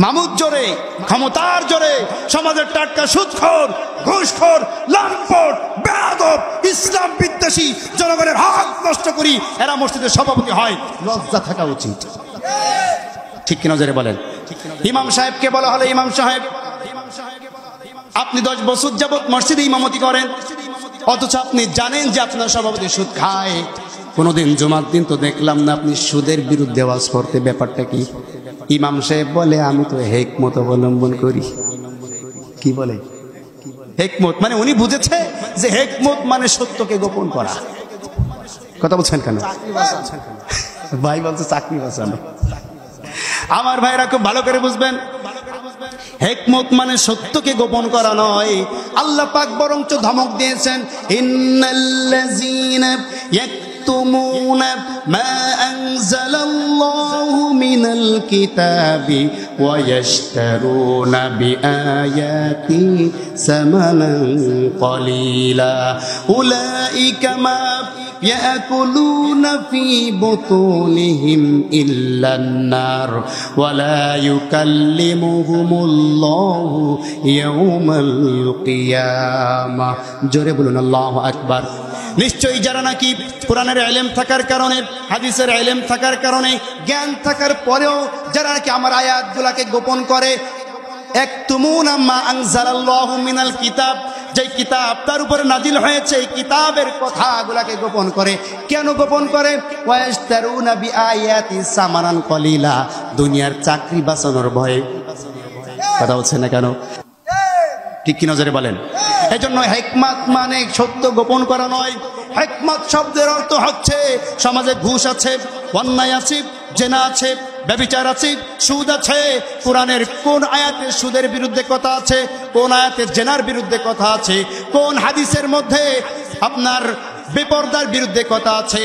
মামুর জোরে, ক্ষমতার জোরে সমাজের টাটকা সুদখোর, ঘুষখোর, লম্পট, বেয়াদব, ইসলাম বিদ্বেষী, জনগণের হক নষ্ট করি এরা মসজিদের সভাপতি হয়। লজ্জা থাকা উচিত, ঠিক কিনা জোরে বলেন? ইমাম সাহেবকে বলা হলো, ইমাম সাহেব আপনি 10 বছর যাবত মসজিদে ইমামতি করেন, অথচ আপনি জানেন যে আপনার সভাপতি সুদ খায়। কোনোদিন জুমার দিন তো দেখলাম না আপনি সুদের বিরুদ্ধে আওয়াজ করতে, ব্যাপারটা কি? ইমাম সাহেব বলে, আমি তো হিকমত অবলম্বন করি। কি বলে? হিকমত মানে উনি বুঝেছে যে হিকমত মানে সত্যকে গোপন করা। কথা বলছেন কেন? ভাই বলছে চাকরি বাঁচানো। আমার ভাইরা খুব ভালো করে বুঝবেন, হিকমত মানে সত্যকে গোপন করা নয়। আল্লাহ পাক বরঞ্চ ধমক দিয়েছেন, ইন্নাল্লাযীনা ইয়াকতুমুনা মা আনজালাল্লাহু মিনাল কিতাবি ওয়া ইয়াশতারুনা বিআয়াতি সামানান কলিলা উলাইকা মা يأكلون في بطونهم إلا النار ولا يكلمهم الله يوم القيامة জোরে বলুন আল্লাহু আকবার। নিশ্চয়ই যারা নাকি কোরআনের ইলম থাকার কারণে, হাদিসের ইলম থাকার কারণে, জ্ঞান থাকার পরেও যারা নাকি আমার আয়াতগুলোকে গোপন করে, একতুমুনা মা আনজালাল্লাহু মিনাল কিতাব, যে কিতাব তার উপরে নাজিল হয়েছে এই কিতাবের কথাগুলোকে গোপন করে। কেন গোপন করে? ওয়াস্তারুনা বিআয়াতি সামানান কলিলা, দুনিয়ার চাকরি বাঁচানোর ভয়ে। কথা হচ্ছে না কেন? ঠিক কি নজরে বলেন? এজন্য হিকমত মানে সত্য গোপন করা নয়। হিকমত শব্দের অর্থ হচ্ছে সমাজে ঘুষ আছে, অন্যায় আছে, জেনা আছে, ব্যভিচার আছে, সুদ আছে। কোরআনের কোন আয়াতে সুদের বিরুদ্ধে কথা আছে, কোন আয়াতে জেনার বিরুদ্ধে কথা আছে, কোন হাদিসের মধ্যে আপনার বেপরদার বিরুদ্ধে কথা আছে।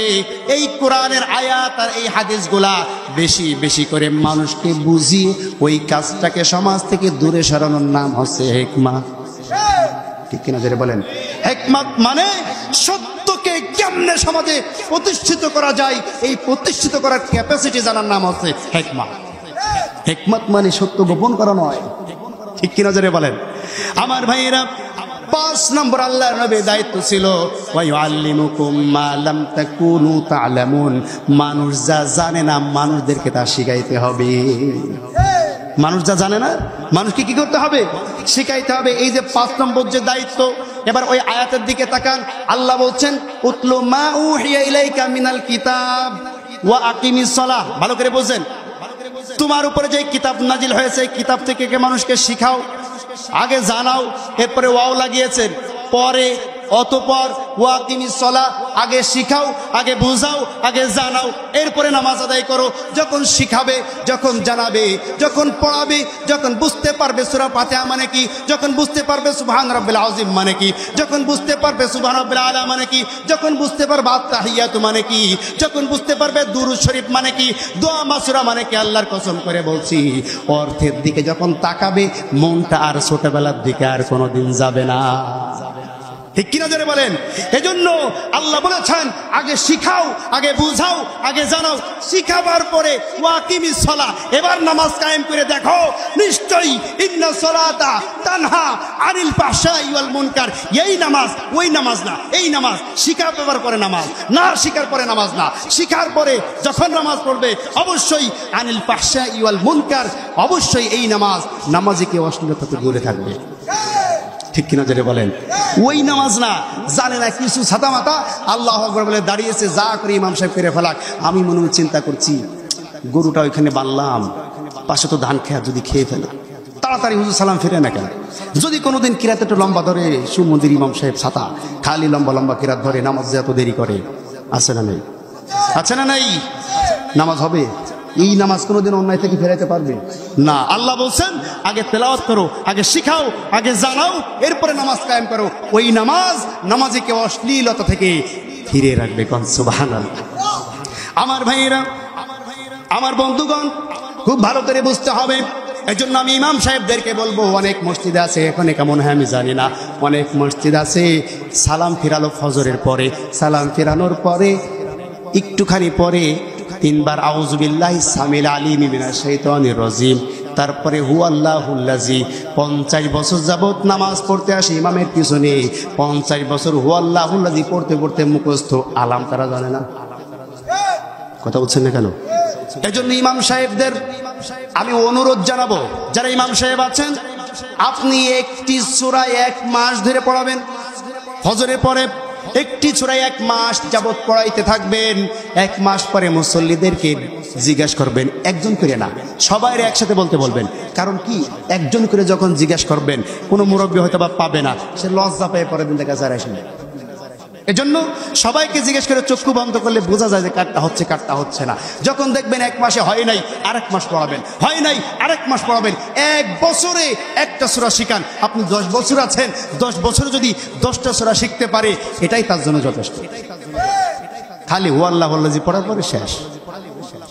এই কোরআনের আয়াত আর এই হাদিসগুলা বেশি বেশি করে মানুষকে বুঝিয়ে ওই কাজটাকে সমাজ থেকে দূরে সরানোর নাম হচ্ছে হিকমত। ঠিক কিনা জোরে বলেন? হিকমত মানে সত্যকে কেমনে সমাজে প্রতিষ্ঠিত করা যায়, এই প্রতিষ্ঠিত করার ক্যাপাসিটি জানার নাম হচ্ছে হিকমত। হিকমত মানে সত্য গোপন করা নয়। ঠিক কিনা জোরে বলেন? আমার ভাইয়েরা, 5 নম্বর আল্লাহর নবীর দায়িত্ব ছিল ওয়ায়ুআল্লিমুকুম মা লাম তাকুনু তা'লামুন, মানুষ যা জানে না মানুষদেরকে তা শিখাইতে হবে। মানুষ যা জানে না মানুষকে কি করতে হবে? শিখাইতে হবে। এই যে 5 নম্বর যে দায়িত্ব। এবার ওই আয়াতের দিকে তাকান, আল্লাহ বলছেন উতলু মা উহিয়া ইলাইকা মিনাল কিতাব ওয়া আকিমিস সালাহ। ভালো করে বুঝেন, তোমার উপরে যে কিতাব নাজিল হয়েছে কিতাব থেকে মানুষকে শিখাও, আগে জানাও, এরপরে ওয়াও লাগিয়েছেন, পরে অতঃপর ওয়াকিমিস সালাহ, আগে শিখাও, আগে বুঝাও, আগে জানাও, এরপরে নামাজ আদায় করো। যখন শিখাবে, যখন জানাবে, যখন পড়াবে, যখন বুঝতে পারবে সূরা ফাতিহা মানে কি, যখন বুঝতে পারবে সুবহান রাব্বিল আযীম মানে কি, যখন বুঝতে পারবে সুবহান রাব্বিল আলা মানে কি, যখন বুঝতে পারবে আত-তাহিয়াতু মানে কি, যখন বুঝতে পারবে দুরূদ শরীফ মানে কি, দোয়া মাসুরা মানে কি, আল্লাহর কসম করে বলছি অর্থের দিকে যখন তাকাবে মনটা আর ছোটবেলার দিকে আর কোনোদিন যাবে না। ঠিক কিনা জোরে বলেন? এজন্য আল্লাহ বলেছেন আগে শিখাও, আগে বুঝাও, আগে জানাও, শিখাবার পরে ওয়াকিমিস সালাহ, এবার নামাজ কায়েম করে দেখো, নিশ্চয়ই ইন্নাস সালাতা তানহা আনিল ফাহশাই ওয়াল মুনকার। এই নামাজ ওই নামাজ না, এই নামাজ শিখাবার পরে নামাজ না, শিখার পরে নামাজ না, শিখার পরে যখন নামাজ পড়বে অবশ্যই আনিল ফাহশাই ওয়াল মুনকার, অবশ্যই এই নামাজ নামাজিকে অশ্লীলতা থেকে দূরে থাকবে। ঠিক কিনা জোরে বলেন? ওই নামাজ না, জানে না কিছু ছাতা মাতা আল্লাহু আকবার বলে দাঁড়িয়েছে, যা করে ইমাম সাহেব করে ফেলাক। আমি মনে মনে চিন্তা করছি গরুটা ওইখানে বানলাম, পাশে তো ধান খেয়া যদি খেয়ে ফেলে, তাড়াতাড়ি হুজুর সালাম ফিরে না কেন? যদি কোনোদিন কিরাত একটু লম্বা ধরে, সুমন্দির ইমাম সাহেব ছাতা খালি লম্বা লম্বা কিরাত ধরে, নামাজ যে এত দেরি করে, আছে না নেই? আছে না নেই? নামাজ হবে? এই নামাজ কোনোদিন অন্যায় থেকে ফেরাইতে পারবে না। আল্লাহ বলছেন আগে তেলাওয়াত করো, আগে শিখাও, আগে জানাও, এরপরে নামাজ কায়েম করো। ওই নামাজ নামাজিকে অশ্লীলতা থেকে ফিরে রাখবে। কোন সুবহানাল্লাহ। আমার ভাইয়েরা, আমার বন্ধুগণ, খুব ভালো করে বুঝতে হবে। এজন্য আমি ইমাম সাহেবদেরকে বলবো, অনেক মসজিদ আছে, এখানে কেমন হয় আমি জানি না, অনেক মসজিদ আছে সালাম ফিরালো ফজরের পরে, সালাম ফিরানোর পরে একটুখানি পরে 3 বার আউযু বিল্লাহি সামিল আলিম মিনাশ শাইতানির রাজিম, তারপরে হুয়াল্লাহুল্লাজি। 50 বছর যাবত নামাজ পড়তে আসে ইমামের পিছনে, 50 বছর হুয়াল্লাহুল্লাজি পড়তে পড়তে মুখস্থ, আলাম তারা জানে না। কথা বলছেন না কেন? এজন্য ইমাম সাহেবদের আমি অনুরোধ জানাবো, যারা ইমাম সাহেব আছেন, আপনি একটি সূরা 1 মাস ধরে পড়াবেন। ফজরের পরে একটি সূরা 1 মাস যাবত পড়াইতে থাকবেন। 1 মাস পরে মুসল্লিদেরকে জিজ্ঞাসা করবেন, একজন করে না, সবাই একসাথে বলতে বলবেন। কারণ কি, একজন করে যখন জিজ্ঞাসা করবেন কোনো মুরব্বী হয়তো বা পাবে না, সে লজ্জা পেয়ে পরের দিন দেখা যায় আসেন। এজন্য সবাইকে জিজ্ঞেস করে চক্ষু বন্ধ করলে বোঝা যায় যে কাটটা হচ্ছে কাটটা হচ্ছে না। যখন দেখবেন 1 মাসে হয় নাই, আরেক মাস পড়াবেন, হয় নাই আরেক মাস পড়াবেন। 1 বছরে একটা সূরা শিখান। আপনি 10 বছর আছেন, 10 বছরে যদি 10টা সূরা শিখতে পারে, এটাই তার জন্য যথেষ্ট। খালি হুয়াল্লাহুল্লাজি পড়ার পরে শেষ।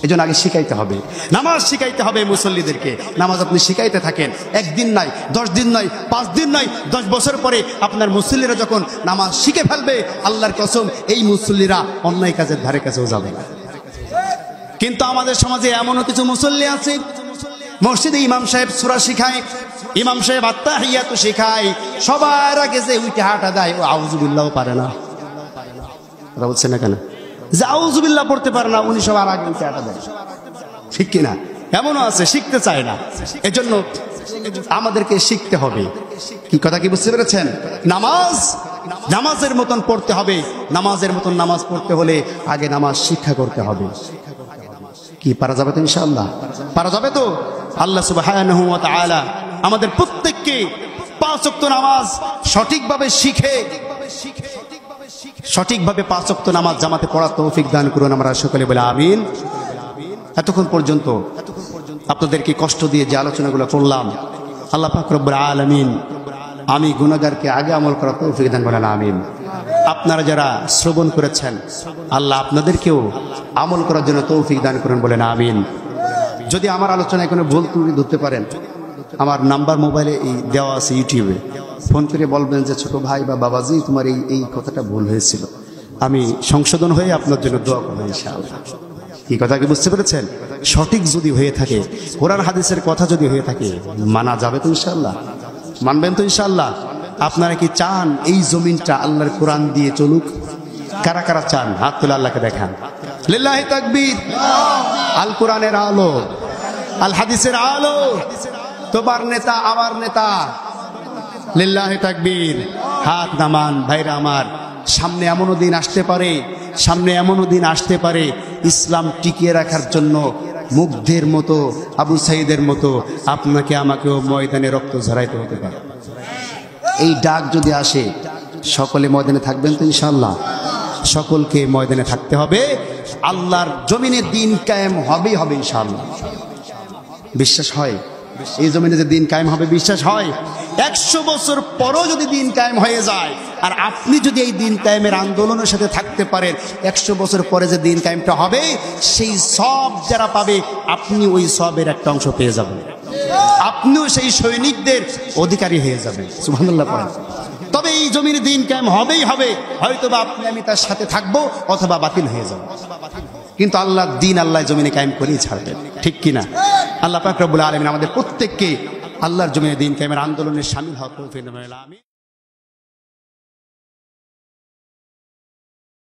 এজন্য আগে শিখাইতে হবে, নামাজ শিখাইতে হবে মুসল্লিদেরকে। নামাজ আপনি শিখাইতে থাকেন, 1 দিন নয়, 10 দিন নয়, 5 দিন নয়, 10 বছর পরে আপনার মুসল্লিরা যখন নামাজ শিখে ফেলবে, আল্লাহর কসম এই মুসল্লিরা অন্যায় কাজের ধারে কাছেও যাবে না। কিন্তু আমাদের সমাজে এমনও কিছু মুসল্লি আছে, মসজিদে ইমাম সাহেব সূরা শিখায়, ইমাম সাহেব আত-তাহিয়াতু শিখায়, সবার আগে যে উইটে হাঁটা দেয় ও আউযু বিল্লাহ পারে না। কথা বলছেন না কেন? যে আউযু বিল্লাহ পড়তে পারে না, উনি সবার আগে উইটে হাঁটা দেয়। ঠিক কিনা? এমনও আছে শিখতে চায় না। এজন্য আমাদেরকে শিখতে হবে। কি কথা কি বুঝতে পেরেছেন? নামাজের মতন পড়তে হবে। নামাজের মতন নামাজ পড়তে হলে আগে নামাজ শিক্ষা করতে হবে। কি পারা যাবে তো ইনশাআল্লাহ? পারা যাবে তো? আল্লাহ সুবহানাহু ওয়া তাআলা আমাদের প্রত্যেককে 5 ওয়াক্ত নামাজ সঠিকভাবে শিখে সঠিকভাবে 5 ওয়াক্ত নামাজ জামাতে পড়ার তৌফিক দান করুন। আমরা সকলে বলে আমিন। এতক্ষণ পর্যন্ত আপনাদেরকে কষ্ট দিয়ে যে আলোচনাগুলো করলাম, আল্লাহ পাক রব্বুল আলামিন আমি গুনাহগারকে আগে আমল করার তৌফিক দান করেন, আমিন। আপনারা যারা শ্রবণ করেছেন, আল্লাহ আপনাদেরকেও আমল করার জন্য তৌফিক দান করেন, বলেন আমিন। যদি আমার আলোচনায় কোনো ভুল ত্রুটি ধরতে পারেন, আমার নাম্বার মোবাইলে দেওয়া আছে, ইউটিউবে ফোন করে বলবেন যে ছোট ভাই বা বাবাজি তোমার এই কথাটা ভুল হয়েছিল, আমি সংশোধন হয়ে আপনার জন্য দোয়া করবো ইনশাআল্লাহ। কি কথা কি বুঝতে পেরেছেন? সঠিক যদি হয়ে থাকে, কোরআন হাদিসের কথা যদি হয়ে থাকে, মানা যাবে তো ইনশাআল্লাহ? মানবেন তো ইনশাআল্লাহ? আপনারা কি চান এই জমিনটা আল্লাহর কোরআন দিয়ে চলুক? কারা কারা চান? হাত তুলে আল্লাহকে দেখান। লিল্লাহি তাকবীর। আল কোরআনের আলো, আল হাদিসের আলো, তোমার নেতা আমার নেতা। লিল্লাহি তাকবীর। হাত নামান ভাইরা আমার। সামনে এমনও দিন আসতে পারে ইসলাম টিকিয়ে রাখার জন্য মুগ্ধের মতো, আবু সাইদের মতো আপনাকে আমাকেও ময়দানে রক্ত ঝরাইতে হতে পারে। এই ডাক যদি আসে, সকলে ময়দানে থাকবেন তো ইনশাআল্লাহ? সকলকে ময়দানে থাকতে হবে। আল্লাহর জমিনে দিন কায়েম হবেই হবে ইনশাআল্লাহ। বিশ্বাস হয়? এই জমিনে যে দিন কায়েম হবে বিশ্বাস হয়? 100 বছর পরও যদি দিন কায়েম হয়ে যায়, আর আপনি যদি এই দিন কায়েমের আন্দোলনের সাথে থাকতে পারেন, 100 বছর পরে যে দিন কায়েমটা হবে, সেই সব যারা পাবে, আপনি ওই সবের একটা অংশ পেয়ে যাবেন। আপনিও সেই সৈনিকদের অধিকারী হয়ে যাবেন। সুবহানাল্লাহ পড়েন। তবে এই জমিনে দিন কায়েম হবেই হবে। হয়তোবা আপনি আমি তার সাথে থাকবো, অথবা বাতিল হয়ে যাবো, কিন্তু আল্লাহর দিন আল্লাহ জমিনে কায়েম করেই ছাড়বেন। ঠিক কিনা? আল্লাহ পাক রব্বুল আলামিন আমাদের প্রত্যেককে আল্লাহর জমিনে দিন কায়েমের আন্দোলনে শামিল হওয়ার তৌফিক দান করেন।